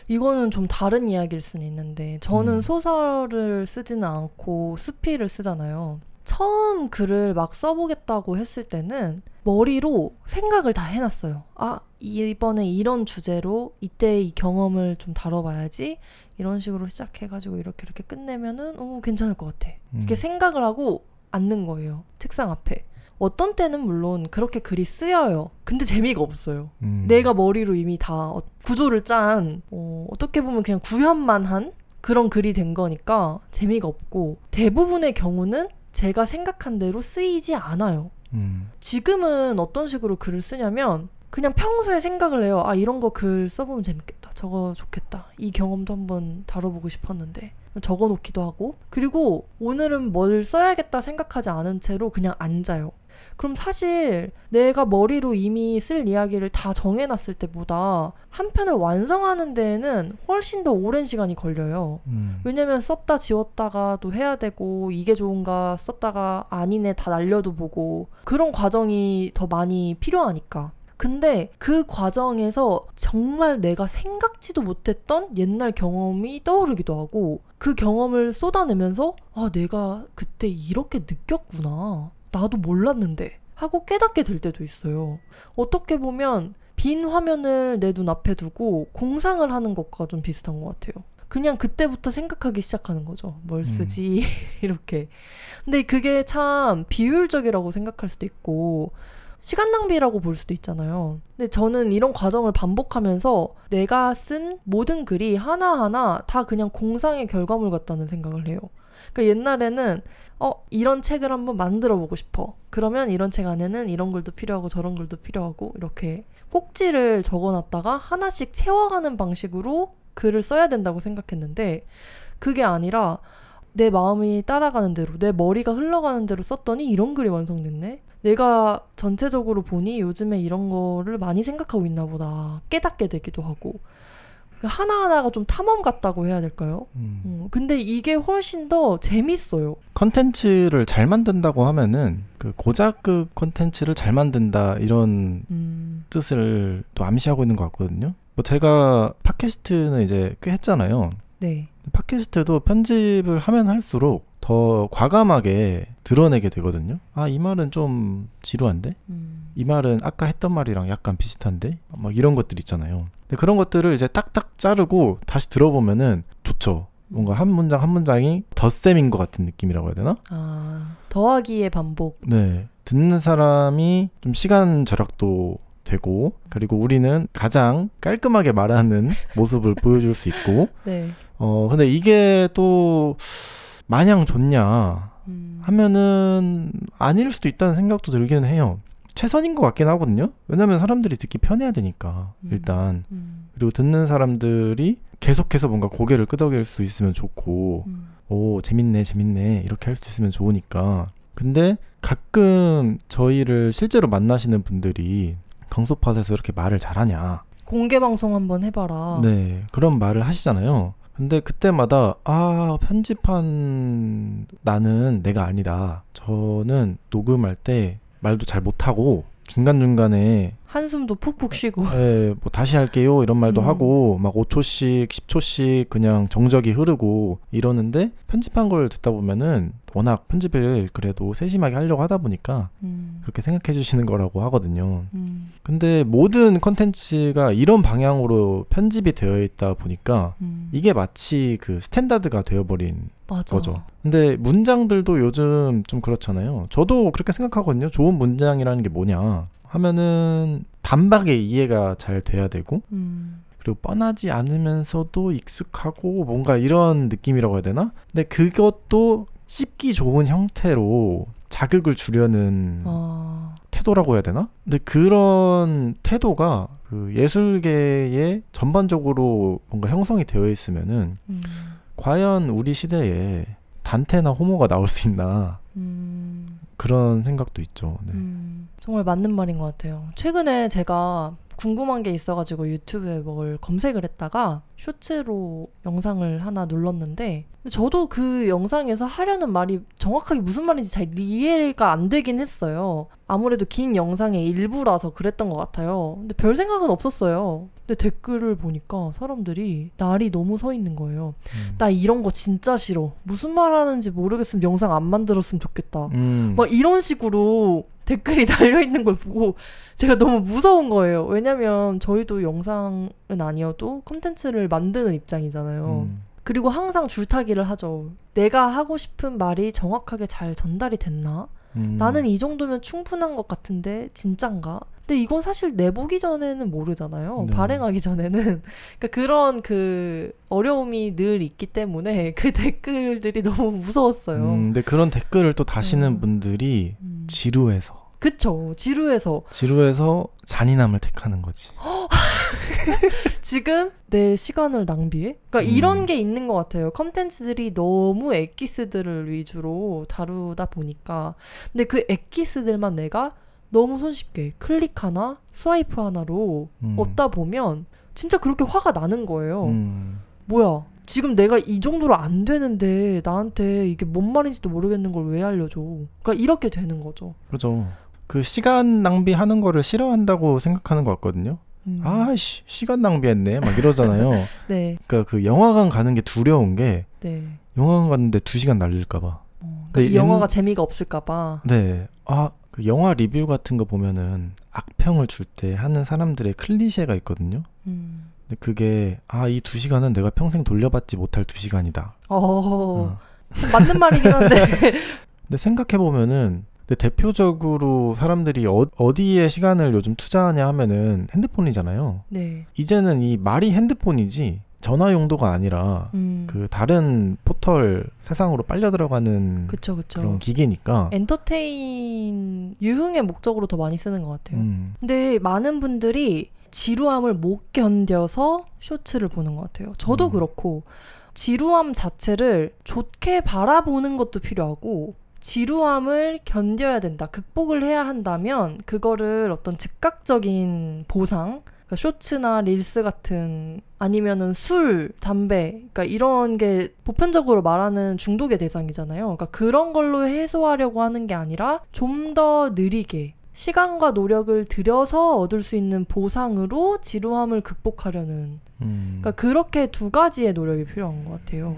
이거는 좀 다른 이야기일 수는 있는데 저는 소설을 쓰지는 않고 수필을 쓰잖아요. 처음 글을 막 써보겠다고 했을 때는 머리로 생각을 다 해놨어요. 이번에 이런 주제로 이때 이 경험을 좀 다뤄봐야지. 이런 식으로 시작해가지고 이렇게 끝내면은 괜찮을 것 같아. 이렇게 생각을 하고 앉는 거예요. 책상 앞에. 어떤 때는 물론 그렇게 글이 쓰여요. 근데 재미가 없어요. 내가 머리로 이미 다 구조를 짠 어떻게 보면 그냥 구현만 한 그런 글이 된 거니까 재미가 없고 대부분의 경우는 제가 생각한 대로 쓰이지 않아요. 지금은 어떤 식으로 글을 쓰냐면 그냥 평소에 생각을 해요. 이런 거 글 써보면 재밌겠다. 저거 좋겠다. 이 경험도 한번 다뤄보고 싶었는데 적어놓기도 하고 그리고 오늘은 뭘 써야겠다 생각하지 않은 채로 그냥 앉아요. 그럼 사실 내가 머리로 이미 쓸 이야기를 다 정해놨을 때보다 한 편을 완성하는 데에는 훨씬 더 오랜 시간이 걸려요. 왜냐면 썼다 지웠다가 또 해야 되고 이게 좋은가 썼다가 아니네 다 날려도 보고 그런 과정이 더 많이 필요하니까. 근데 그 과정에서 정말 내가 생각지도 못했던 옛날 경험이 떠오르기도 하고 그 경험을 쏟아내면서 내가 그때 이렇게 느꼈구나. 나도 몰랐는데 하고 깨닫게 될 때도 있어요. 어떻게 보면 빈 화면을 내 눈 앞에 두고 공상을 하는 것과 좀 비슷한 것 같아요. 그냥 그때부터 생각하기 시작하는 거죠. 뭘 쓰지? 이렇게. 근데 그게 참 비효율적이라고 생각할 수도 있고 시간 낭비라고 볼 수도 있잖아요. 근데 저는 이런 과정을 반복하면서 내가 쓴 모든 글이 하나하나 다 그냥 공상의 결과물 같다는 생각을 해요. 그러니까 옛날에는 이런 책을 한번 만들어 보고 싶어. 그러면 이런 책 안에는 이런 글도 필요하고 저런 글도 필요하고 이렇게 꼭지를 적어놨다가 하나씩 채워가는 방식으로 글을 써야 된다고 생각했는데 그게 아니라 내 마음이 따라가는 대로 내 머리가 흘러가는 대로 썼더니 이런 글이 완성됐네. 내가 전체적으로 보니 요즘에 이런 거를 많이 생각하고 있나 보다 깨닫게 되기도 하고 하나하나가 좀 탐험 같다고 해야 될까요? 근데 이게 훨씬 더 재밌어요. 컨텐츠를 잘 만든다고 하면은 그 고자급 컨텐츠를 잘 만든다 이런 뜻을 또 암시하고 있는 것 같거든요. 뭐 제가 팟캐스트는 이제 꽤 했잖아요. 네. 팟캐스트도 편집을 하면 할수록 더 과감하게 드러내게 되거든요. 아, 이 말은 좀 지루한데? 이 말은 아까 했던 말이랑 약간 비슷한데? 막 이런 것들 있잖아요. 근데 그런 것들을 이제 딱딱 자르고 다시 들어보면은 좋죠. 뭔가 한 문장 한 문장이 덧셈인 것 같은 느낌이라고 해야 되나? 아, 더하기의 반복. 네. 듣는 사람이 좀 시간 절약도 되고 그리고 우리는 가장 깔끔하게 말하는 모습을 보여줄 수 있고 네. 근데 이게 또 마냥 좋냐 하면은 아닐 수도 있다는 생각도 들기는 해요. 최선인 것 같긴 하거든요. 왜냐면 사람들이 듣기 편해야 되니까 일단 그리고 듣는 사람들이 계속해서 뭔가 고개를 끄덕일 수 있으면 좋고 오 재밌네 이렇게 할 수 있으면 좋으니까. 근데 가끔 저희를 실제로 만나시는 분들이 강소팟에서 이렇게 말을 잘하냐 공개 방송 한번 해봐라. 네 그런 말을 하시잖아요. 근데 그때마다 편집한 나는 내가 아니다. 저는 녹음할 때 말도 잘 못하고 중간중간에 한숨도 푹푹 쉬고 뭐 다시 할게요 이런 말도 하고 막 5초씩 10초씩 그냥 정적이 흐르고 이러는데 편집한 걸 듣다 보면은 워낙 편집을 그래도 세심하게 하려고 하다 보니까 그렇게 생각해 주시는 거라고 하거든요. 근데 모든 컨텐츠가 이런 방향으로 편집이 되어 있다 보니까 이게 마치 그 스탠다드가 되어버린 맞아. 거죠. 근데 문장들도 요즘 좀 그렇잖아요. 저도 그렇게 생각하거든요. 좋은 문장이라는 게 뭐냐 하면은 단박에 이해가 잘 돼야 되고 그리고 뻔하지 않으면서도 익숙하고 뭔가 이런 느낌이라고 해야 되나? 근데 그것도 씹기 좋은 형태로 자극을 주려는 태도라고 해야 되나? 근데 그런 태도가 그 예술계에 전반적으로 뭔가 형성이 되어 있으면은 과연 우리 시대에 단테나 호모가 나올 수 있나 그런 생각도 있죠. 네. 정말 맞는 말인 것 같아요. 최근에 제가 궁금한 게 있어가지고 유튜브에 뭘 검색을 했다가 쇼츠로 영상을 하나 눌렀는데 저도 그 영상에서 하려는 말이 정확하게 무슨 말인지 잘 이해가 안 되긴 했어요. 아무래도 긴 영상의 일부라서 그랬던 것 같아요. 근데 별 생각은 없었어요. 근데 댓글을 보니까 사람들이 날이 너무 서 있는 거예요. 나 이런 거 진짜 싫어. 무슨 말 하는지 모르겠으면 영상 안 만들었으면 좋겠다. 막 이런 식으로 댓글이 달려있는 걸 보고 제가 너무 무서운 거예요. 왜냐면 저희도 영상은 아니어도 콘텐츠를 만드는 입장이잖아요. 그리고 항상 줄타기를 하죠. 내가 하고 싶은 말이 정확하게 잘 전달이 됐나? 나는 이 정도면 충분한 것 같은데 진짠가? 근데 이건 사실 내보기 전에는 모르잖아요. 네. 발행하기 전에는. 그러니까 그런 그 어려움이 늘 있기 때문에 그 댓글들이 너무 무서웠어요. 근데 그런 댓글을 또 다시는 분들이 지루해서. 그쵸. 지루해서 잔인함을 택하는 거지. 지금 내 시간을 낭비해? 그러니까 이런 게 있는 것 같아요. 컨텐츠들이 너무 엑기스들을 위주로 다루다 보니까. 근데 그 엑기스들만 내가 너무 손쉽게 클릭 하나, 스와이프 하나로 얻다 보면 진짜 그렇게 화가 나는 거예요. 뭐야? 지금 내가 이 정도로 안 되는데 나한테 이게 뭔 말인지도 모르겠는 걸 왜 알려줘? 그러니까 이렇게 되는 거죠. 그죠. 그 시간 낭비하는 거를 싫어한다고 생각하는 것 같거든요. 아이씨 시간 낭비했네 막 이러잖아요. 네. 그러니까 그 영화관 가는 게 두려운 게 영화관 갔는데 2시간 날릴까 봐. 그러니까 이 영화가 재미가 없을까 봐. 네. 그 영화 리뷰 같은 거 보면은 악평을 줄 때 하는 사람들의 클리셰가 있거든요. 근데 그게 이 2시간은 내가 평생 돌려받지 못할 2시간이다. 맞는 말이긴 한데. 근데 생각해보면은 근데 대표적으로 사람들이 어디에 시간을 요즘 투자하냐 하면은 핸드폰이잖아요. 네. 이제는 이 말이 핸드폰이지 전화 용도가 아니라 그 다른 포털 세상으로 빨려 들어가는 그쵸. 그런 기계니까 엔터테인 유흥의 목적으로 더 많이 쓰는 것 같아요. 근데 많은 분들이 지루함을 못 견뎌서 쇼츠를 보는 것 같아요. 저도 그렇고 지루함 자체를 좋게 바라보는 것도 필요하고 지루함을 견뎌야 된다. 극복을 해야 한다면 그거를 어떤 즉각적인 보상, 그러니까 쇼츠나 릴스 같은 아니면은 술, 담배, 그러니까 이런 게 보편적으로 말하는 중독의 대상이잖아요. 그러니까 그런 걸로 해소하려고 하는 게 아니라 좀 더 느리게 시간과 노력을 들여서 얻을 수 있는 보상으로 지루함을 극복하려는 그러니까 그렇게 두 가지의 노력이 필요한 것 같아요.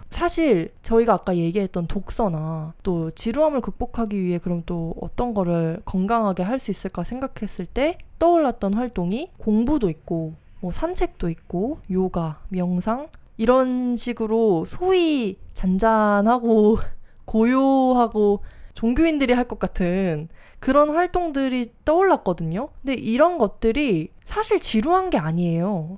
사실 저희가 아까 얘기했던 독서나 또 지루함을 극복하기 위해 그럼 또 어떤 거를 건강하게 할 수 있을까 생각했을 때 떠올랐던 활동이 공부도 있고 뭐 산책도 있고 요가, 명상 이런 식으로 소위 잔잔하고 고요하고 종교인들이 할 것 같은 그런 활동들이 떠올랐거든요. 근데 이런 것들이 사실 지루한 게 아니에요.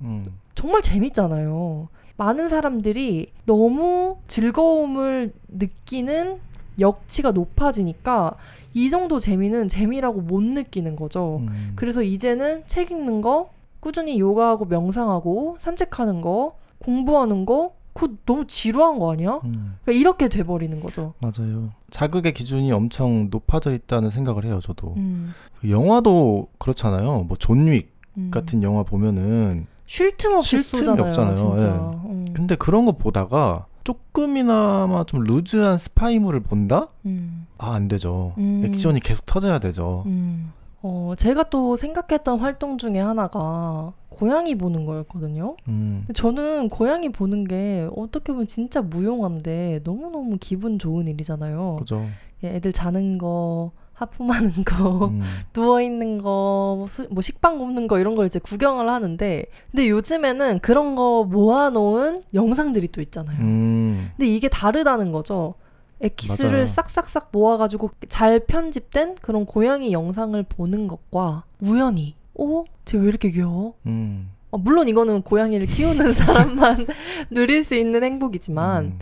정말 재밌잖아요. 많은 사람들이 너무 즐거움을 느끼는 역치가 높아지니까 이 정도 재미는 재미라고 못 느끼는 거죠. 그래서 이제는 책 읽는 거, 꾸준히 요가하고 명상하고 산책하는 거, 공부하는 거 그거 너무 지루한 거 아니야? 그러니까 이렇게 돼버리는 거죠. 맞아요. 자극의 기준이 엄청 높아져 있다는 생각을 해요. 저도. 영화도 그렇잖아요. 뭐 존 윅 같은 영화 보면은 쉴 틈 없이 쏘잖아요. 없잖아요. 진짜. 근데 그런 거 보다가 조금이나마 좀 루즈한 스파이물을 본다? 안 되죠. 액션이 계속 터져야 되죠. 제가 또 생각했던 활동 중에 하나가 고양이 보는 거였거든요. 근데 저는 고양이 보는 게 어떻게 보면 진짜 무용한데 너무너무 기분 좋은 일이잖아요. 그죠. 애들 자는 거, 하품하는 거, 누워있는 거, 뭐 식빵 굽는 거 이런 걸 이제 구경을 하는데 근데 요즘에는 그런 거 모아놓은 영상들이 또 있잖아요. 근데 이게 다르다는 거죠. 엑기스를 맞아요. 싹싹싹 모아가지고 잘 편집된 그런 고양이 영상을 보는 것과 우연히 쟤 왜 이렇게 귀여워? 물론 이거는 고양이를 키우는 사람만 누릴 수 있는 행복이지만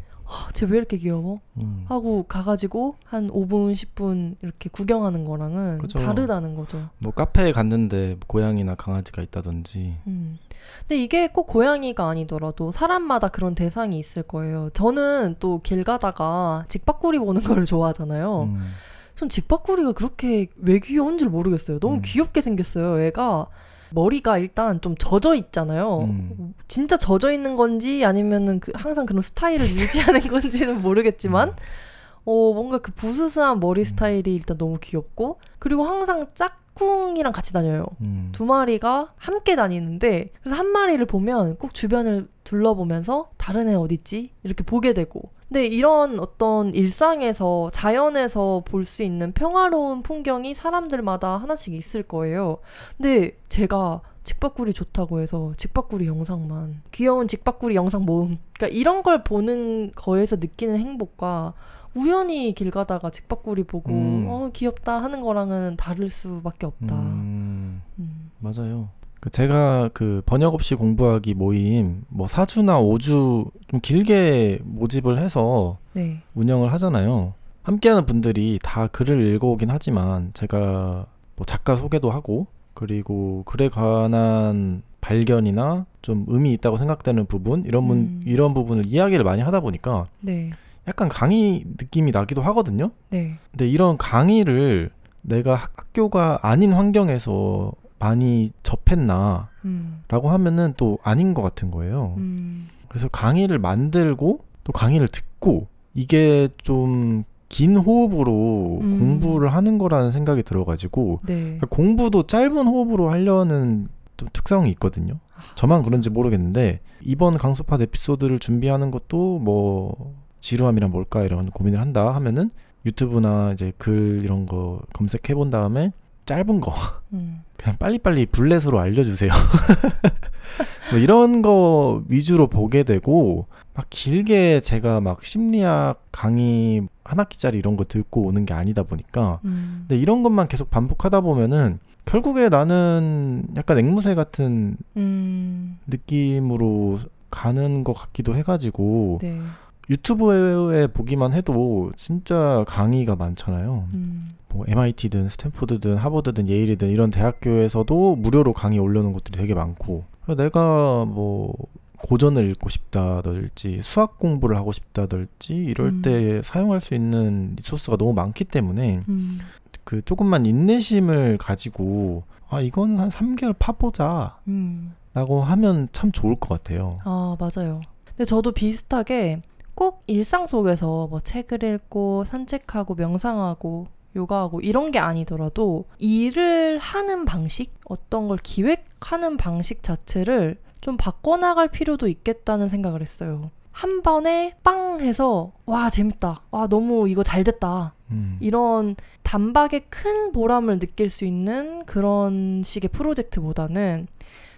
쟤 왜 이렇게 귀여워? 하고 가가지고 한 5분, 10분 이렇게 구경하는 거랑은 그죠. 다르다는 거죠. 뭐 카페에 갔는데 고양이나 강아지가 있다든지. 근데 이게 꼭 고양이가 아니더라도 사람마다 그런 대상이 있을 거예요. 저는 또 길 가다가 직박구리 보는 걸 좋아하잖아요. 전 직박구리가 그렇게 왜 귀여운 줄 모르겠어요. 너무 귀엽게 생겼어요. 얘가 머리가 일단 좀 젖어 있잖아요. 진짜 젖어 있는 건지 아니면은 항상 그런 스타일을 유지하는 건지는 모르겠지만 뭔가 그 부스스한 머리 스타일이 일단 너무 귀엽고 그리고 항상 짝꿍이랑 같이 다녀요. 두 마리가 함께 다니는데 그래서 한 마리를 보면 꼭 주변을 둘러보면서 다른 애 어딨지? 이렇게 보게 되고 근데 이런 어떤 일상에서 자연에서 볼 수 있는 평화로운 풍경이 사람들마다 하나씩 있을 거예요. 근데 제가 직박구리 좋다고 해서 직박구리 영상만 귀여운 직박구리 영상 모음 그러니까 이런 걸 보는 거에서 느끼는 행복과 우연히 길 가다가 직박구리 보고 귀엽다 하는 거랑은 다를 수밖에 없다. 맞아요. 제가 그 번역 없이 공부하기 모임 뭐 4주나 5주 좀 길게 모집을 해서 네. 운영을 하잖아요. 함께하는 분들이 다 글을 읽어오긴 하지만 제가 뭐 작가 소개도 하고 그리고 글에 관한 발견이나 좀 의미 있다고 생각되는 부분 이런 부분을 이야기를 많이 하다 보니까 네. 약간 강의 느낌이 나기도 하거든요. 네. 근데 이런 강의를 내가 학교가 아닌 환경에서 많이 접했나 라고 하면은 또 아닌 것 같은 거예요. 그래서 강의를 만들고 또 강의를 듣고 이게 좀 긴 호흡으로 공부를 하는 거라는 생각이 들어가지고 네. 공부도 짧은 호흡으로 하려는 좀 특성이 있거든요. 저만 그런지 모르겠는데 이번 강습판 에피소드를 준비하는 것도 뭐 지루함이란 뭘까 이런 고민을 한다 하면은 유튜브나 이제 글 이런 거 검색해 본 다음에 짧은 거 그냥 빨리빨리 블렛으로 알려주세요. 뭐 이런 거 위주로 보게 되고 막 길게 제가 막 심리학 강의 한 학기짜리 이런 거 듣고 오는 게 아니다 보니까 근데 이런 것만 계속 반복하다 보면은 결국에 나는 약간 앵무새 같은 느낌으로 가는 것 같기도 해가지고 네. 유튜브에 보기만 해도 진짜 강의가 많잖아요. 뭐 MIT든 스탠포드든 하버드든 예일이든 이런 대학교에서도 무료로 강의 올려놓은 것들이 되게 많고 내가 뭐 고전을 읽고 싶다든지 수학 공부를 하고 싶다든지 이럴 때 사용할 수 있는 리소스가 너무 많기 때문에 그 조금만 인내심을 가지고 이건 한 3개월 파보자 라고 하면 참 좋을 것 같아요. 아, 맞아요. 근데 저도 비슷하게 꼭 일상 속에서 뭐 책을 읽고 산책하고 명상하고 요가하고 이런 게 아니더라도 일을 하는 방식, 어떤 걸 기획하는 방식 자체를 좀 바꿔나갈 필요도 있겠다는 생각을 했어요. 한 번에 빵 해서 와 재밌다, 와 너무 이거 잘 됐다 이런 단박에 큰 보람을 느낄 수 있는 그런 식의 프로젝트보다는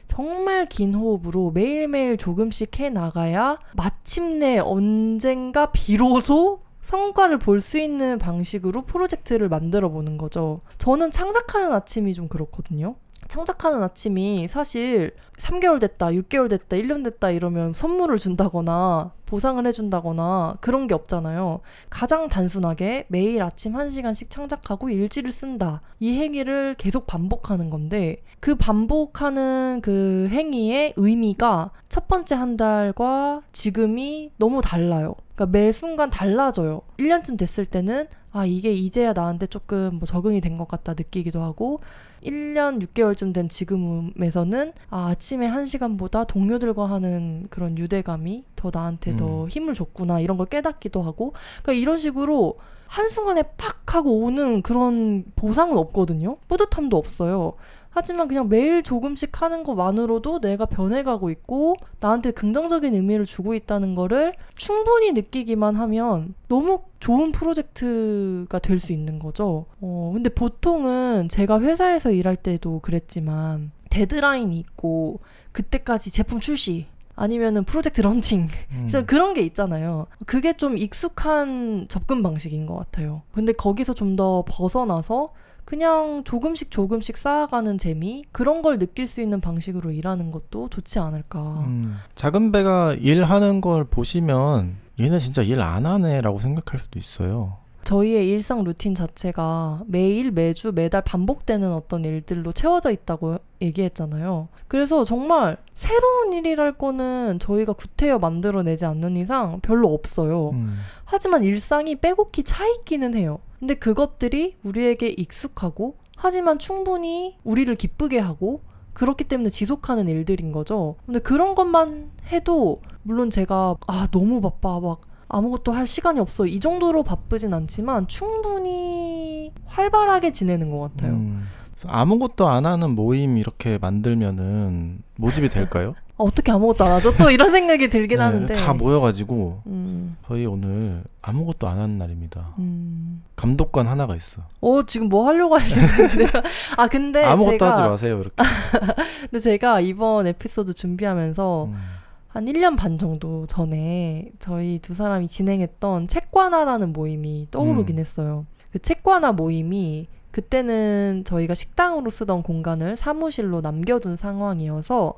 정말 긴 호흡으로 매일매일 조금씩 해나가야 마침내 언젠가 비로소 성과를 볼 수 있는 방식으로 프로젝트를 만들어 보는 거죠. 저는 창작하는 아침이 좀 그렇거든요. 창작하는 아침이 사실 3개월 됐다, 6개월 됐다, 1년 됐다 이러면 선물을 준다거나 보상을 해준다거나 그런 게 없잖아요. 가장 단순하게 매일 아침 1시간씩 창작하고 일지를 쓴다. 이 행위를 계속 반복하는 건데 그 반복하는 그 행위의 의미가 첫 번째 한 달과 지금이 너무 달라요. 그러니까 매 순간 달라져요. 1년쯤 됐을 때는 이게 이제야 나한테 조금 뭐 적응이 된 것 같다 느끼기도 하고 1년 6개월쯤 된 지금에서는 아침에 1시간보다 동료들과 하는 그런 유대감이 더 나한테 더 힘을 줬구나 이런 걸 깨닫기도 하고 그러니까 이런 식으로 한순간에 팍 하고 오는 그런 보상은 없거든요. 뿌듯함도 없어요. 하지만 그냥 매일 조금씩 하는 것만으로도 내가 변해가고 있고 나한테 긍정적인 의미를 주고 있다는 거를 충분히 느끼기만 하면 너무 좋은 프로젝트가 될 수 있는 거죠. 근데 보통은 제가 회사에서 일할 때도 그랬지만 데드라인이 있고 그때까지 제품 출시 아니면은 프로젝트 런칭 그런 게 있잖아요. 그게 좀 익숙한 접근 방식인 것 같아요. 근데 거기서 좀 더 벗어나서 그냥 조금씩 쌓아가는 재미 그런 걸 느낄 수 있는 방식으로 일하는 것도 좋지 않을까. 작은 배가 일하는 걸 보시면 얘는 진짜 일 안 하네 라고 생각할 수도 있어요. 저희의 일상 루틴 자체가 매일 매주 매달 반복되는 어떤 일들로 채워져 있다고 얘기했잖아요. 그래서 정말 새로운 일이랄 거는 저희가 구태여 만들어내지 않는 이상 별로 없어요. 하지만 일상이 빼곡히 차 있기는 해요. 근데 그것들이 우리에게 익숙하고 하지만 충분히 우리를 기쁘게 하고 그렇기 때문에 지속하는 일들인 거죠. 근데 그런 것만 해도 물론 제가 너무 바빠 막 아무것도 할 시간이 없어 이 정도로 바쁘진 않지만 충분히 활발하게 지내는 것 같아요. 아무것도 안 하는 모임 이렇게 만들면은 모집이 될까요? 어떻게 아무것도 안 하죠? 또 이런 생각이 들긴 네, 하는데 다 모여가지고 저희 오늘 아무것도 안 하는 날입니다. 감독관 하나가 있어. 지금 뭐 하려고 하시는데요? 근데 아무것도 하지 마세요 이렇게. 근데 제가 이번 에피소드 준비하면서 한 1년 반 정도 전에 저희 두 사람이 진행했던 책관화라는 모임이 떠오르긴 했어요. 그 책관화 모임이 그때는 저희가 식당으로 쓰던 공간을 사무실로 남겨둔 상황이어서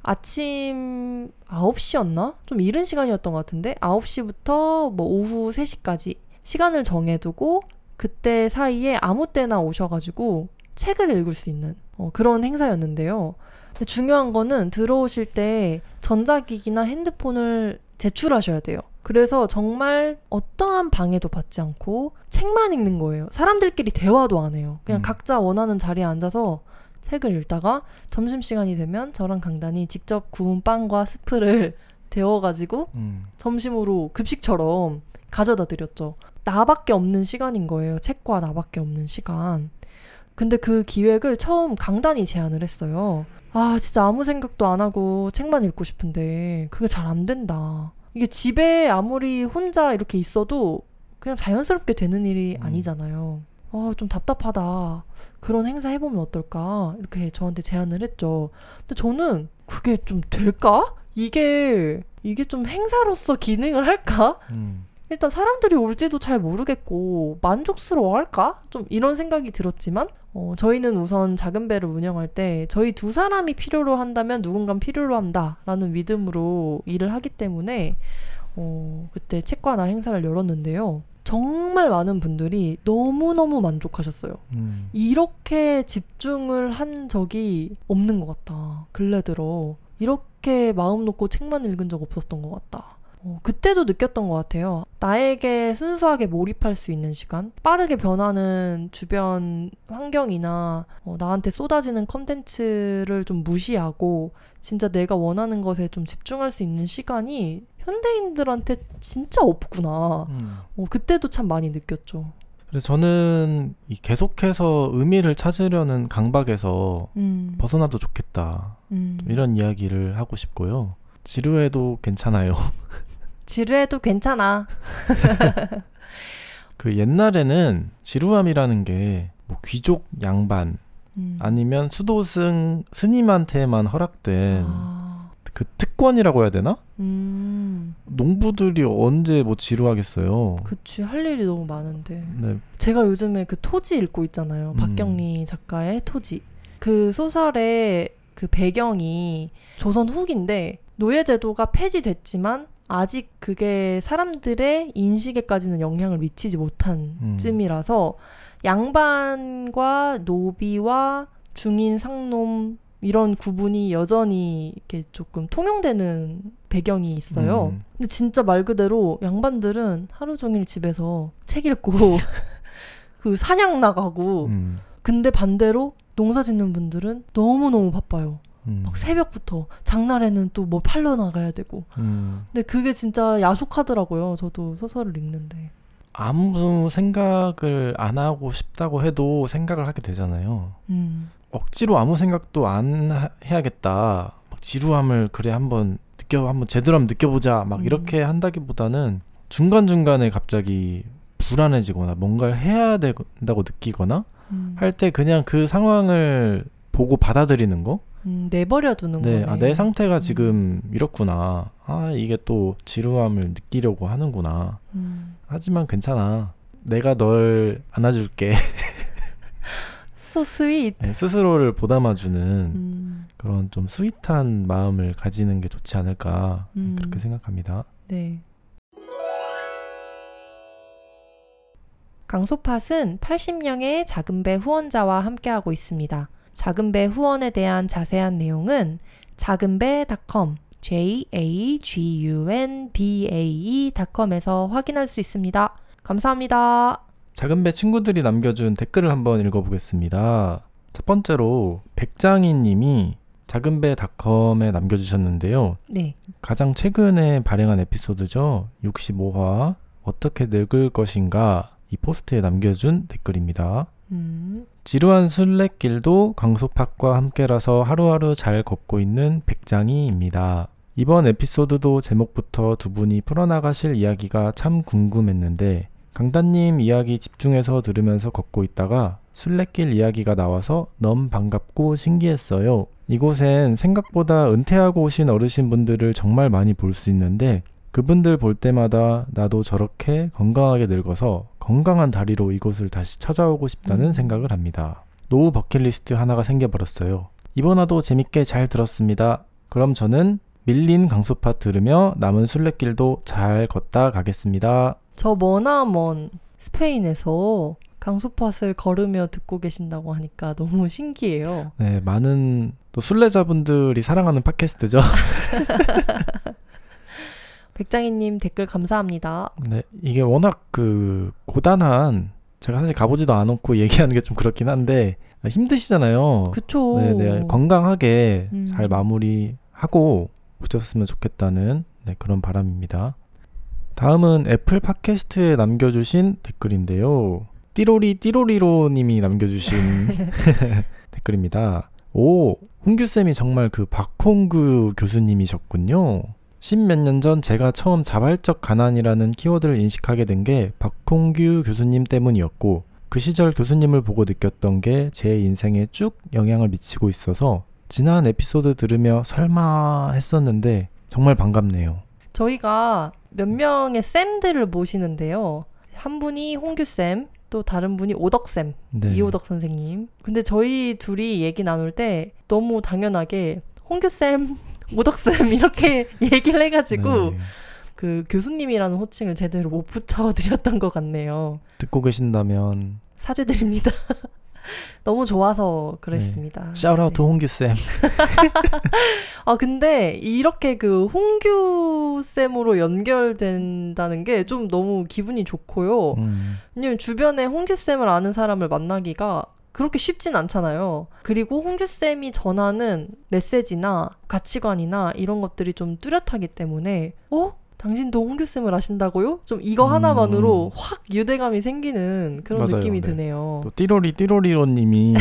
아침 9시였나? 좀 이른 시간이었던 것 같은데 9시부터 뭐 오후 3시까지 시간을 정해두고 그때 사이에 아무 때나 오셔가지고 책을 읽을 수 있는 그런 행사였는데요. 근데 중요한 거는 들어오실 때 전자기기나 핸드폰을 제출하셔야 돼요. 그래서 정말 어떠한 방해도 받지 않고 책만 읽는 거예요. 사람들끼리 대화도 안 해요. 그냥 각자 원하는 자리에 앉아서 책을 읽다가 점심시간이 되면 저랑 강단이 직접 구운 빵과 스프를 데워가지고 점심으로 급식처럼 가져다 드렸죠. 나밖에 없는 시간인 거예요. 책과 나밖에 없는 시간. 근데 그 기획을 처음 강단이 제안을 했어요. 진짜 아무 생각도 안 하고 책만 읽고 싶은데 그게 잘 안 된다. 이게 집에 아무리 혼자 이렇게 있어도 그냥 자연스럽게 되는 일이 아니잖아요. 좀 답답하다. 그런 행사 해보면 어떨까? 이렇게 저한테 제안을 했죠. 근데 저는 그게 좀 될까? 이게 좀 행사로서 기능을 할까? 일단 사람들이 올지도 잘 모르겠고 만족스러워할까? 좀 이런 생각이 들었지만 저희는 우선 작은 배를 운영할 때 저희 두 사람이 필요로 한다면 누군가는 필요로 한다라는 믿음으로 일을 하기 때문에 그때 책과나 행사를 열었는데요. 정말 많은 분들이 너무너무 만족하셨어요. 이렇게 집중을 한 적이 없는 것 같다. 근래 들어 이렇게 마음 놓고 책만 읽은 적 없었던 것 같다. 그때도 느꼈던 것 같아요. 나에게 순수하게 몰입할 수 있는 시간, 빠르게 변하는 주변 환경이나 나한테 쏟아지는 컨텐츠를 좀 무시하고 진짜 내가 원하는 것에 좀 집중할 수 있는 시간이 현대인들한테 진짜 없구나. 그때도 참 많이 느꼈죠. 그래서 저는 계속해서 의미를 찾으려는 강박에서 벗어나도 좋겠다. 이런 이야기를 하고 싶고요. 지루해도 괜찮아요. 지루해도 괜찮아. 그 옛날에는 지루함이라는 게 뭐 귀족 양반 아니면 수도승 스님한테만 허락된 그 특권이라고 해야 되나? 농부들이 언제 뭐 지루하겠어요. 그치, 할 일이 너무 많은데. 네. 제가 요즘에 그 토지 읽고 있잖아요. 박경리 작가의 토지. 그 소설의 그 배경이 조선 후기인데 노예제도가 폐지됐지만 아직 그게 사람들의 인식에까지는 영향을 미치지 못한 쯤이라서 양반과 노비와 중인 상놈 이런 구분이 여전히 이렇게 조금 통용되는 배경이 있어요. 근데 진짜 말 그대로 양반들은 하루 종일 집에서 책 읽고 그 사냥 나가고 근데 반대로 농사 짓는 분들은 너무너무 바빠요. 막 새벽부터 장날에는 또 뭐 팔러 나가야 되고. 근데 그게 진짜 야속하더라고요. 저도 소설을 읽는데. 아무 생각을 안 하고 싶다고 해도 생각을 하게 되잖아요. 억지로 아무 생각도 안 해야겠다. 막 지루함을 그래 한번 제대로 한번 느껴보자. 막 이렇게 한다기보다는 중간중간에 갑자기 불안해지거나 뭔가를 해야 된다고 느끼거나 할 때 그냥 그 상황을 보고 받아들이는 거? 내버려두는 거네. 내 상태가 지금 이렇구나. 이게 또 지루함을 느끼려고 하는구나. 하지만 괜찮아. 내가 널 안아줄게. So sweet. 네, 스스로를 보담아주는 그런 좀 스윗한 마음을 가지는 게 좋지 않을까 그렇게 생각합니다. 네. 강소팟은 80명의 작은 배 후원자와 함께하고 있습니다. 작은 배 후원에 대한 자세한 내용은 작은배.com jagunbae.com에서 확인할 수 있습니다. 감사합니다. 작은 배 친구들이 남겨준 댓글을 한번 읽어보겠습니다. 첫 번째로 백장인 님이 작은배.com에 남겨주셨는데요. 네. 가장 최근에 발행한 에피소드죠. 65화 어떻게 늙을 것인가 이 포스트에 남겨준 댓글입니다. 지루한 순례길도 강소팟과 함께라서 하루하루 잘 걷고 있는 백장이입니다. 이번 에피소드도 제목부터 두 분이 풀어나가실 이야기가 참 궁금했는데 강단님 이야기 집중해서 들으면서 걷고 있다가 순례길 이야기가 나와서 너무 반갑고 신기했어요. 이곳엔 생각보다 은퇴하고 오신 어르신분들을 정말 많이 볼 수 있는데 그분들 볼 때마다 나도 저렇게 건강하게 늙어서 건강한 다리로 이곳을 다시 찾아오고 싶다는 생각을 합니다. 노후 버킷리스트 하나가 생겨버렸어요. 이번화도 재밌게 잘 들었습니다. 그럼 저는 밀린 강소팟 들으며 남은 순례길도 잘 걷다 가겠습니다. 저 머나먼 스페인에서 강소팟을 걸으며 듣고 계신다고 하니까 너무 신기해요. 네, 많은 또 순례자분들이 사랑하는 팟캐스트죠. 백장희님 댓글 감사합니다. 네, 이게 워낙 그 고단한 제가 사실 가보지도 않았고 얘기하는 게 좀 그렇긴 한데 힘드시잖아요. 그쵸. 네, 건강하게 잘 마무리하고 오셨으면 좋겠다는 그런 바람입니다. 다음은 애플 팟캐스트에 남겨주신 댓글인데요. 띠로리로 님이 남겨주신 댓글입니다. 오, 홍규쌤이 정말 그 박홍규 교수님이셨군요. 십몇 년 전 제가 처음 자발적 가난이라는 키워드를 인식하게 된 게 박홍규 교수님 때문이었고 그 시절 교수님을 보고 느꼈던 게 제 인생에 쭉 영향을 미치고 있어서 지난 에피소드 들으며 설마 했었는데 정말 반갑네요. 저희가 몇 명의 쌤들을 모시는데요. 한 분이 홍규쌤, 또 다른 분이 오덕쌤, 네. 이오덕 선생님. 근데 저희 둘이 얘기 나눌 때 너무 당연하게 홍규쌤, 오덕쌤 이렇게 얘기를 해가지고 네. 그 교수님이라는 호칭을 제대로 못 붙여드렸던 것 같네요. 듣고 계신다면 사죄드립니다. 너무 좋아서 그랬습니다. 샤웃아웃 홍규쌤. 근데 이렇게 그 홍규쌤으로 연결된다는 게 좀 너무 기분이 좋고요. 왜냐면 주변에 홍규쌤을 아는 사람을 만나기가 그렇게 쉽진 않잖아요. 그리고 홍규쌤이 전하는 메시지나 가치관이나 이런 것들이 좀 뚜렷하기 때문에 당신도 홍규쌤을 아신다고요? 좀 이거 하나만으로 확 유대감이 생기는 그런 맞아요. 느낌이 네. 드네요. 또 띠로리로님이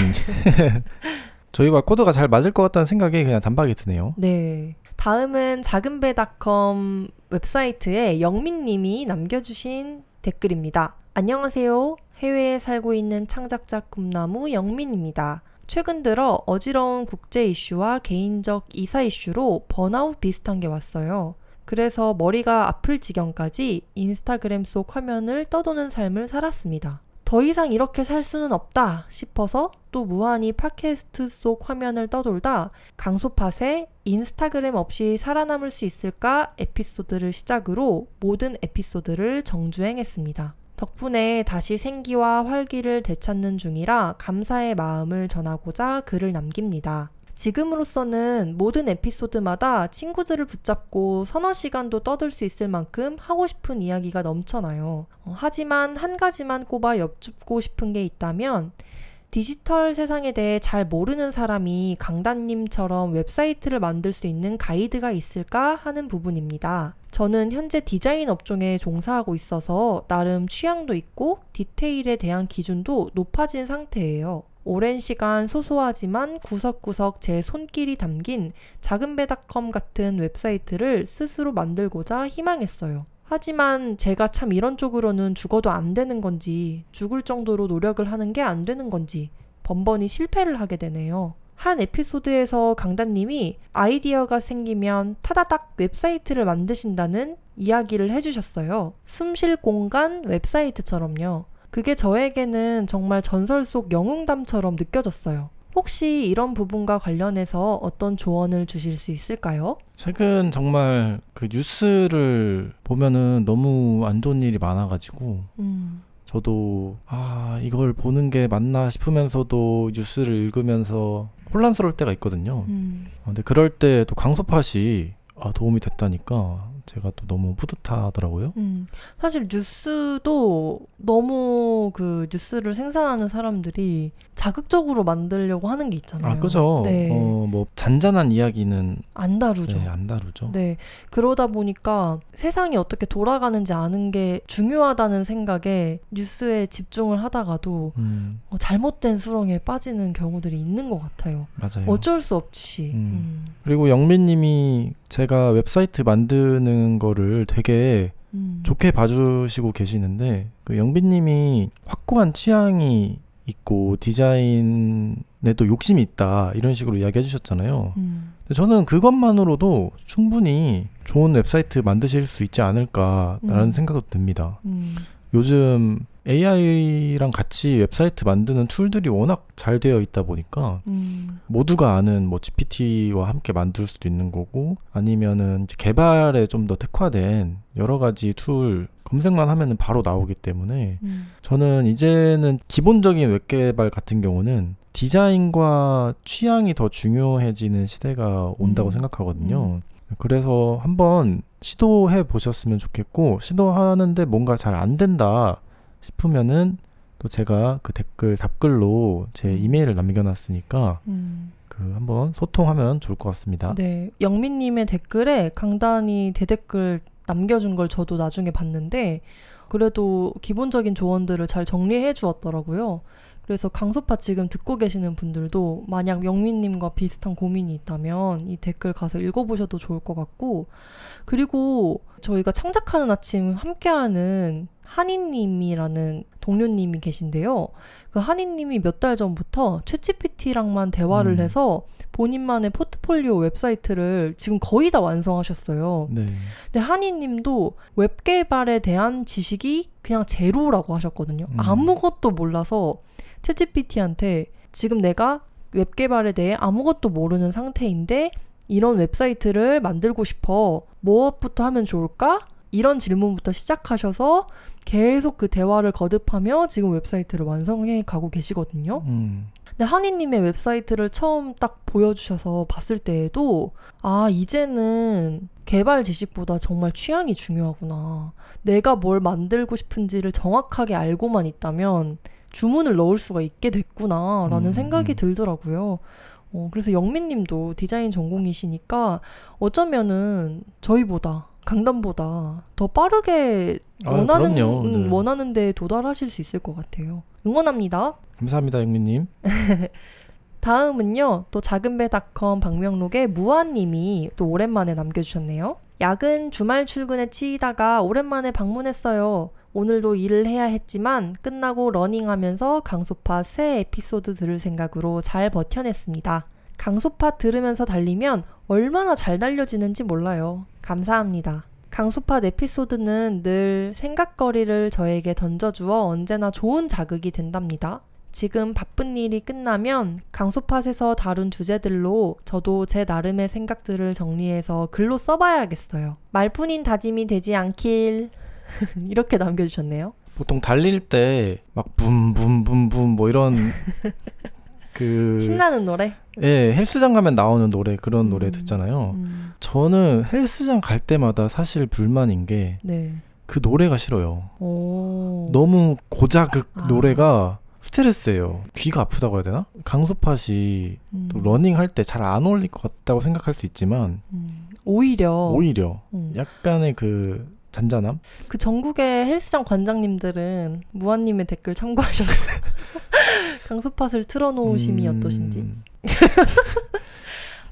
저희와 코드가 잘 맞을 것 같다는 생각에 그냥 단박에 드네요. 네. 다음은 작은배.com 웹사이트에 영민님이 남겨주신 댓글입니다. 안녕하세요. 해외에 살고 있는 창작자 꿈나무 영민입니다. 최근 들어 어지러운 국제 이슈와 개인적 이사 이슈로 번아웃 비슷한 게 왔어요. 그래서 머리가 아플 지경까지 인스타그램 속 화면을 떠도는 삶을 살았습니다. 더 이상 이렇게 살 수는 없다 싶어서 또 무한히 팟캐스트 속 화면을 떠돌다 강소팟의 인스타그램 없이 살아남을 수 있을까 에피소드를 시작으로 모든 에피소드를 정주행했습니다. 덕분에 다시 생기와 활기를 되찾는 중이라 감사의 마음을 전하고자 글을 남깁니다. 지금으로서는 모든 에피소드마다 친구들을 붙잡고 서너 시간도 떠들 수 있을 만큼 하고 싶은 이야기가 넘쳐나요. 하지만 한 가지만 꼽아 여쭙고 싶은 게 있다면 디지털 세상에 대해 잘 모르는 사람이 강단님처럼 웹사이트를 만들 수 있는 가이드가 있을까 하는 부분입니다. 저는 현재 디자인 업종에 종사하고 있어서 나름 취향도 있고 디테일에 대한 기준도 높아진 상태예요. 오랜 시간 소소하지만 구석구석 제 손길이 담긴 작은배.com 같은 웹사이트를 스스로 만들고자 희망했어요. 하지만 제가 참 이런 쪽으로는 죽어도 안 되는 건지 죽을 정도로 노력을 하는 게 안 되는 건지 번번이 실패를 하게 되네요. 한 에피소드에서 강단님이 아이디어가 생기면 타다닥 웹사이트를 만드신다는 이야기를 해주셨어요. 숨쉴 공간 웹사이트처럼요. 그게 저에게는 정말 전설 속 영웅담처럼 느껴졌어요. 혹시 이런 부분과 관련해서 어떤 조언을 주실 수 있을까요? 최근 정말 그 뉴스를 보면은 너무 안 좋은 일이 많아가지고 저도 이걸 보는 게 맞나 싶으면서도 뉴스를 읽으면서 혼란스러울 때가 있거든요. 근데 그럴 때 또 강소팟이 도움이 됐다니까 제가 또 너무 뿌듯하더라고요. 사실 뉴스도 너무 그 뉴스를 생산하는 사람들이 자극적으로 만들려고 하는 게 있잖아요. 그죠. 네. 뭐 잔잔한 이야기는 안 다루죠. 네, 안 다루죠. 네. 그러다 보니까 세상이 어떻게 돌아가는지 아는 게 중요하다는 생각에 뉴스에 집중을 하다가도 잘못된 수렁에 빠지는 경우들이 있는 것 같아요. 맞아요. 어쩔 수 없이. 그리고 영민님이 제가 웹사이트 만드는 거를 되게 좋게 봐주시고 계시는데 그 영빈님이 확고한 취향이 있고 디자인에도 욕심이 있다 이런 식으로 이야기해 주셨잖아요. 근데 저는 그것만으로도 충분히 좋은 웹사이트 만드실 수 있지 않을까라는 생각도 듭니다. 요즘 AI랑 같이 웹사이트 만드는 툴들이 워낙 잘 되어 있다 보니까 모두가 아는 뭐 GPT와 함께 만들 수도 있는 거고 아니면은 이제 개발에 좀 더 특화된 여러 가지 툴 검색만 하면은 바로 나오기 때문에 저는 이제는 기본적인 웹 개발 같은 경우는 디자인과 취향이 더 중요해지는 시대가 온다고 생각하거든요. 그래서 한번 시도해 보셨으면 좋겠고 시도하는데 뭔가 잘 안 된다 싶으면은 또 제가 그 댓글 답글로 제 이메일을 남겨놨으니까 그 한번 소통하면 좋을 것 같습니다. 네, 영민님의 댓글에 강단이 대댓글 남겨준 걸 저도 나중에 봤는데 그래도 기본적인 조언들을 잘 정리해 주었더라고요. 그래서 강소파 지금 듣고 계시는 분들도 만약 영민님과 비슷한 고민이 있다면 이 댓글 가서 읽어보셔도 좋을 것 같고, 그리고 저희가 창작하는 아침 함께하는 한이님이라는 동료님이 계신데요. 그 한이님이 몇 달 전부터 챗GPT랑만 대화를 해서 본인만의 포트폴리오 웹사이트를 지금 거의 다 완성하셨어요. 네. 근데 한이님도 웹 개발에 대한 지식이 그냥 제로라고 하셨거든요. 아무것도 몰라서 챗GPT한테 지금 내가 웹 개발에 대해 아무것도 모르는 상태인데 이런 웹사이트를 만들고 싶어. 무엇부터 하면 좋을까? 이런 질문부터 시작하셔서 계속 그 대화를 거듭하며 지금 웹사이트를 완성해 가고 계시거든요. 근데 한이님의 웹사이트를 처음 딱 보여주셔서 봤을 때에도 아, 이제는 개발 지식보다 정말 취향이 중요하구나. 내가 뭘 만들고 싶은지를 정확하게 알고만 있다면 주문을 넣을 수가 있게 됐구나 라는 생각이 들더라고요. 그래서 영민님도 디자인 전공이시니까 어쩌면은 저희보다 강단보다 더 빠르게 원하는 데 도달하실 수 있을 것 같아요. 응원합니다. 감사합니다, 영민님. 다음은요. 또 작은배닷컴 방명록의 무아님이 또 오랜만에 남겨주셨네요. 야근 주말 출근에 치이다가 오랜만에 방문했어요. 오늘도 일을 해야 했지만 끝나고 러닝하면서 강소파 새 에피소드 들을 생각으로 잘 버텨냈습니다. 강소파 들으면서 달리면 얼마나 잘 달려지는지 몰라요. 감사합니다. 강소파 에피소드는 늘 생각거리를 저에게 던져주어 언제나 좋은 자극이 된답니다. 지금 바쁜 일이 끝나면 강소팟에서 다룬 주제들로 저도 제 나름의 생각들을 정리해서 글로 써봐야겠어요. 말뿐인 다짐이 되지 않길. 이렇게 남겨주셨네요. 보통 달릴 때 막 붐붐붐붐 뭐 이런 그 신나는 노래? 예, 헬스장 가면 나오는 노래, 그런 노래 듣잖아요. 저는 헬스장 갈 때마다 사실 불만인 게 그 노래가 싫어요. 너무 고자극 노래가 스트레스예요. 귀가 아프다고 해야 되나? 강소팟이 또 러닝할 때 잘 안 어울릴 것 같다고 생각할 수 있지만 오히려 약간의 그 잔잔함? 그 전국의 헬스장 관장님들은 무한님의 댓글 참고하셔서 강소팟을 틀어놓으심이 어떠신지.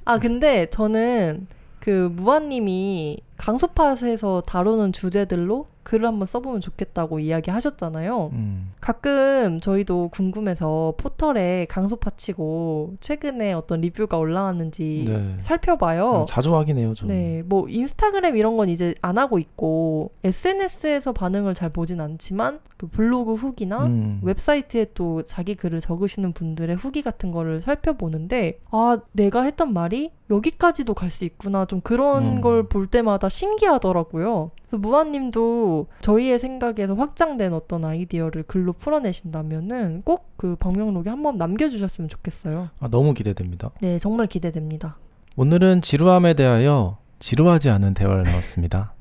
아, 근데 저는 그 무한님이 강소팟에서 다루는 주제들로 글을 한번 써보면 좋겠다고 이야기하셨잖아요. 가끔 저희도 궁금해서 포털에 강소팟 치고 최근에 어떤 리뷰가 올라왔는지 살펴봐요. 자주 확인해요, 저는. 네, 뭐 인스타그램 이런 건 이제 안 하고 있고 SNS에서 반응을 잘 보진 않지만 그 블로그 후기나 웹사이트에 또 자기 글을 적으시는 분들의 후기 같은 거를 살펴보는데 아, 내가 했던 말이 여기까지도 갈 수 있구나. 좀 그런 걸 볼 때마다 신기하더라고요. 그래서 무한님도 저희의 생각에서 확장된 어떤 아이디어를 글로 풀어내신다면은 꼭 그 방명록에 한번 남겨주셨으면 좋겠어요. 아, 너무 기대됩니다. 네, 정말 기대됩니다. 오늘은 지루함에 대하여 지루하지 않은 대화를 나눴습니다.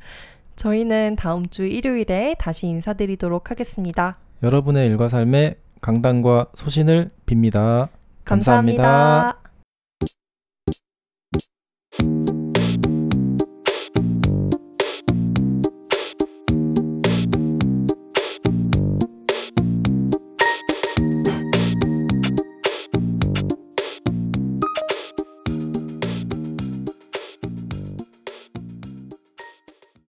저희는 다음 주 일요일에 다시 인사드리도록 하겠습니다. 여러분의 일과 삶에 강단과 소신을 빕니다. 감사합니다.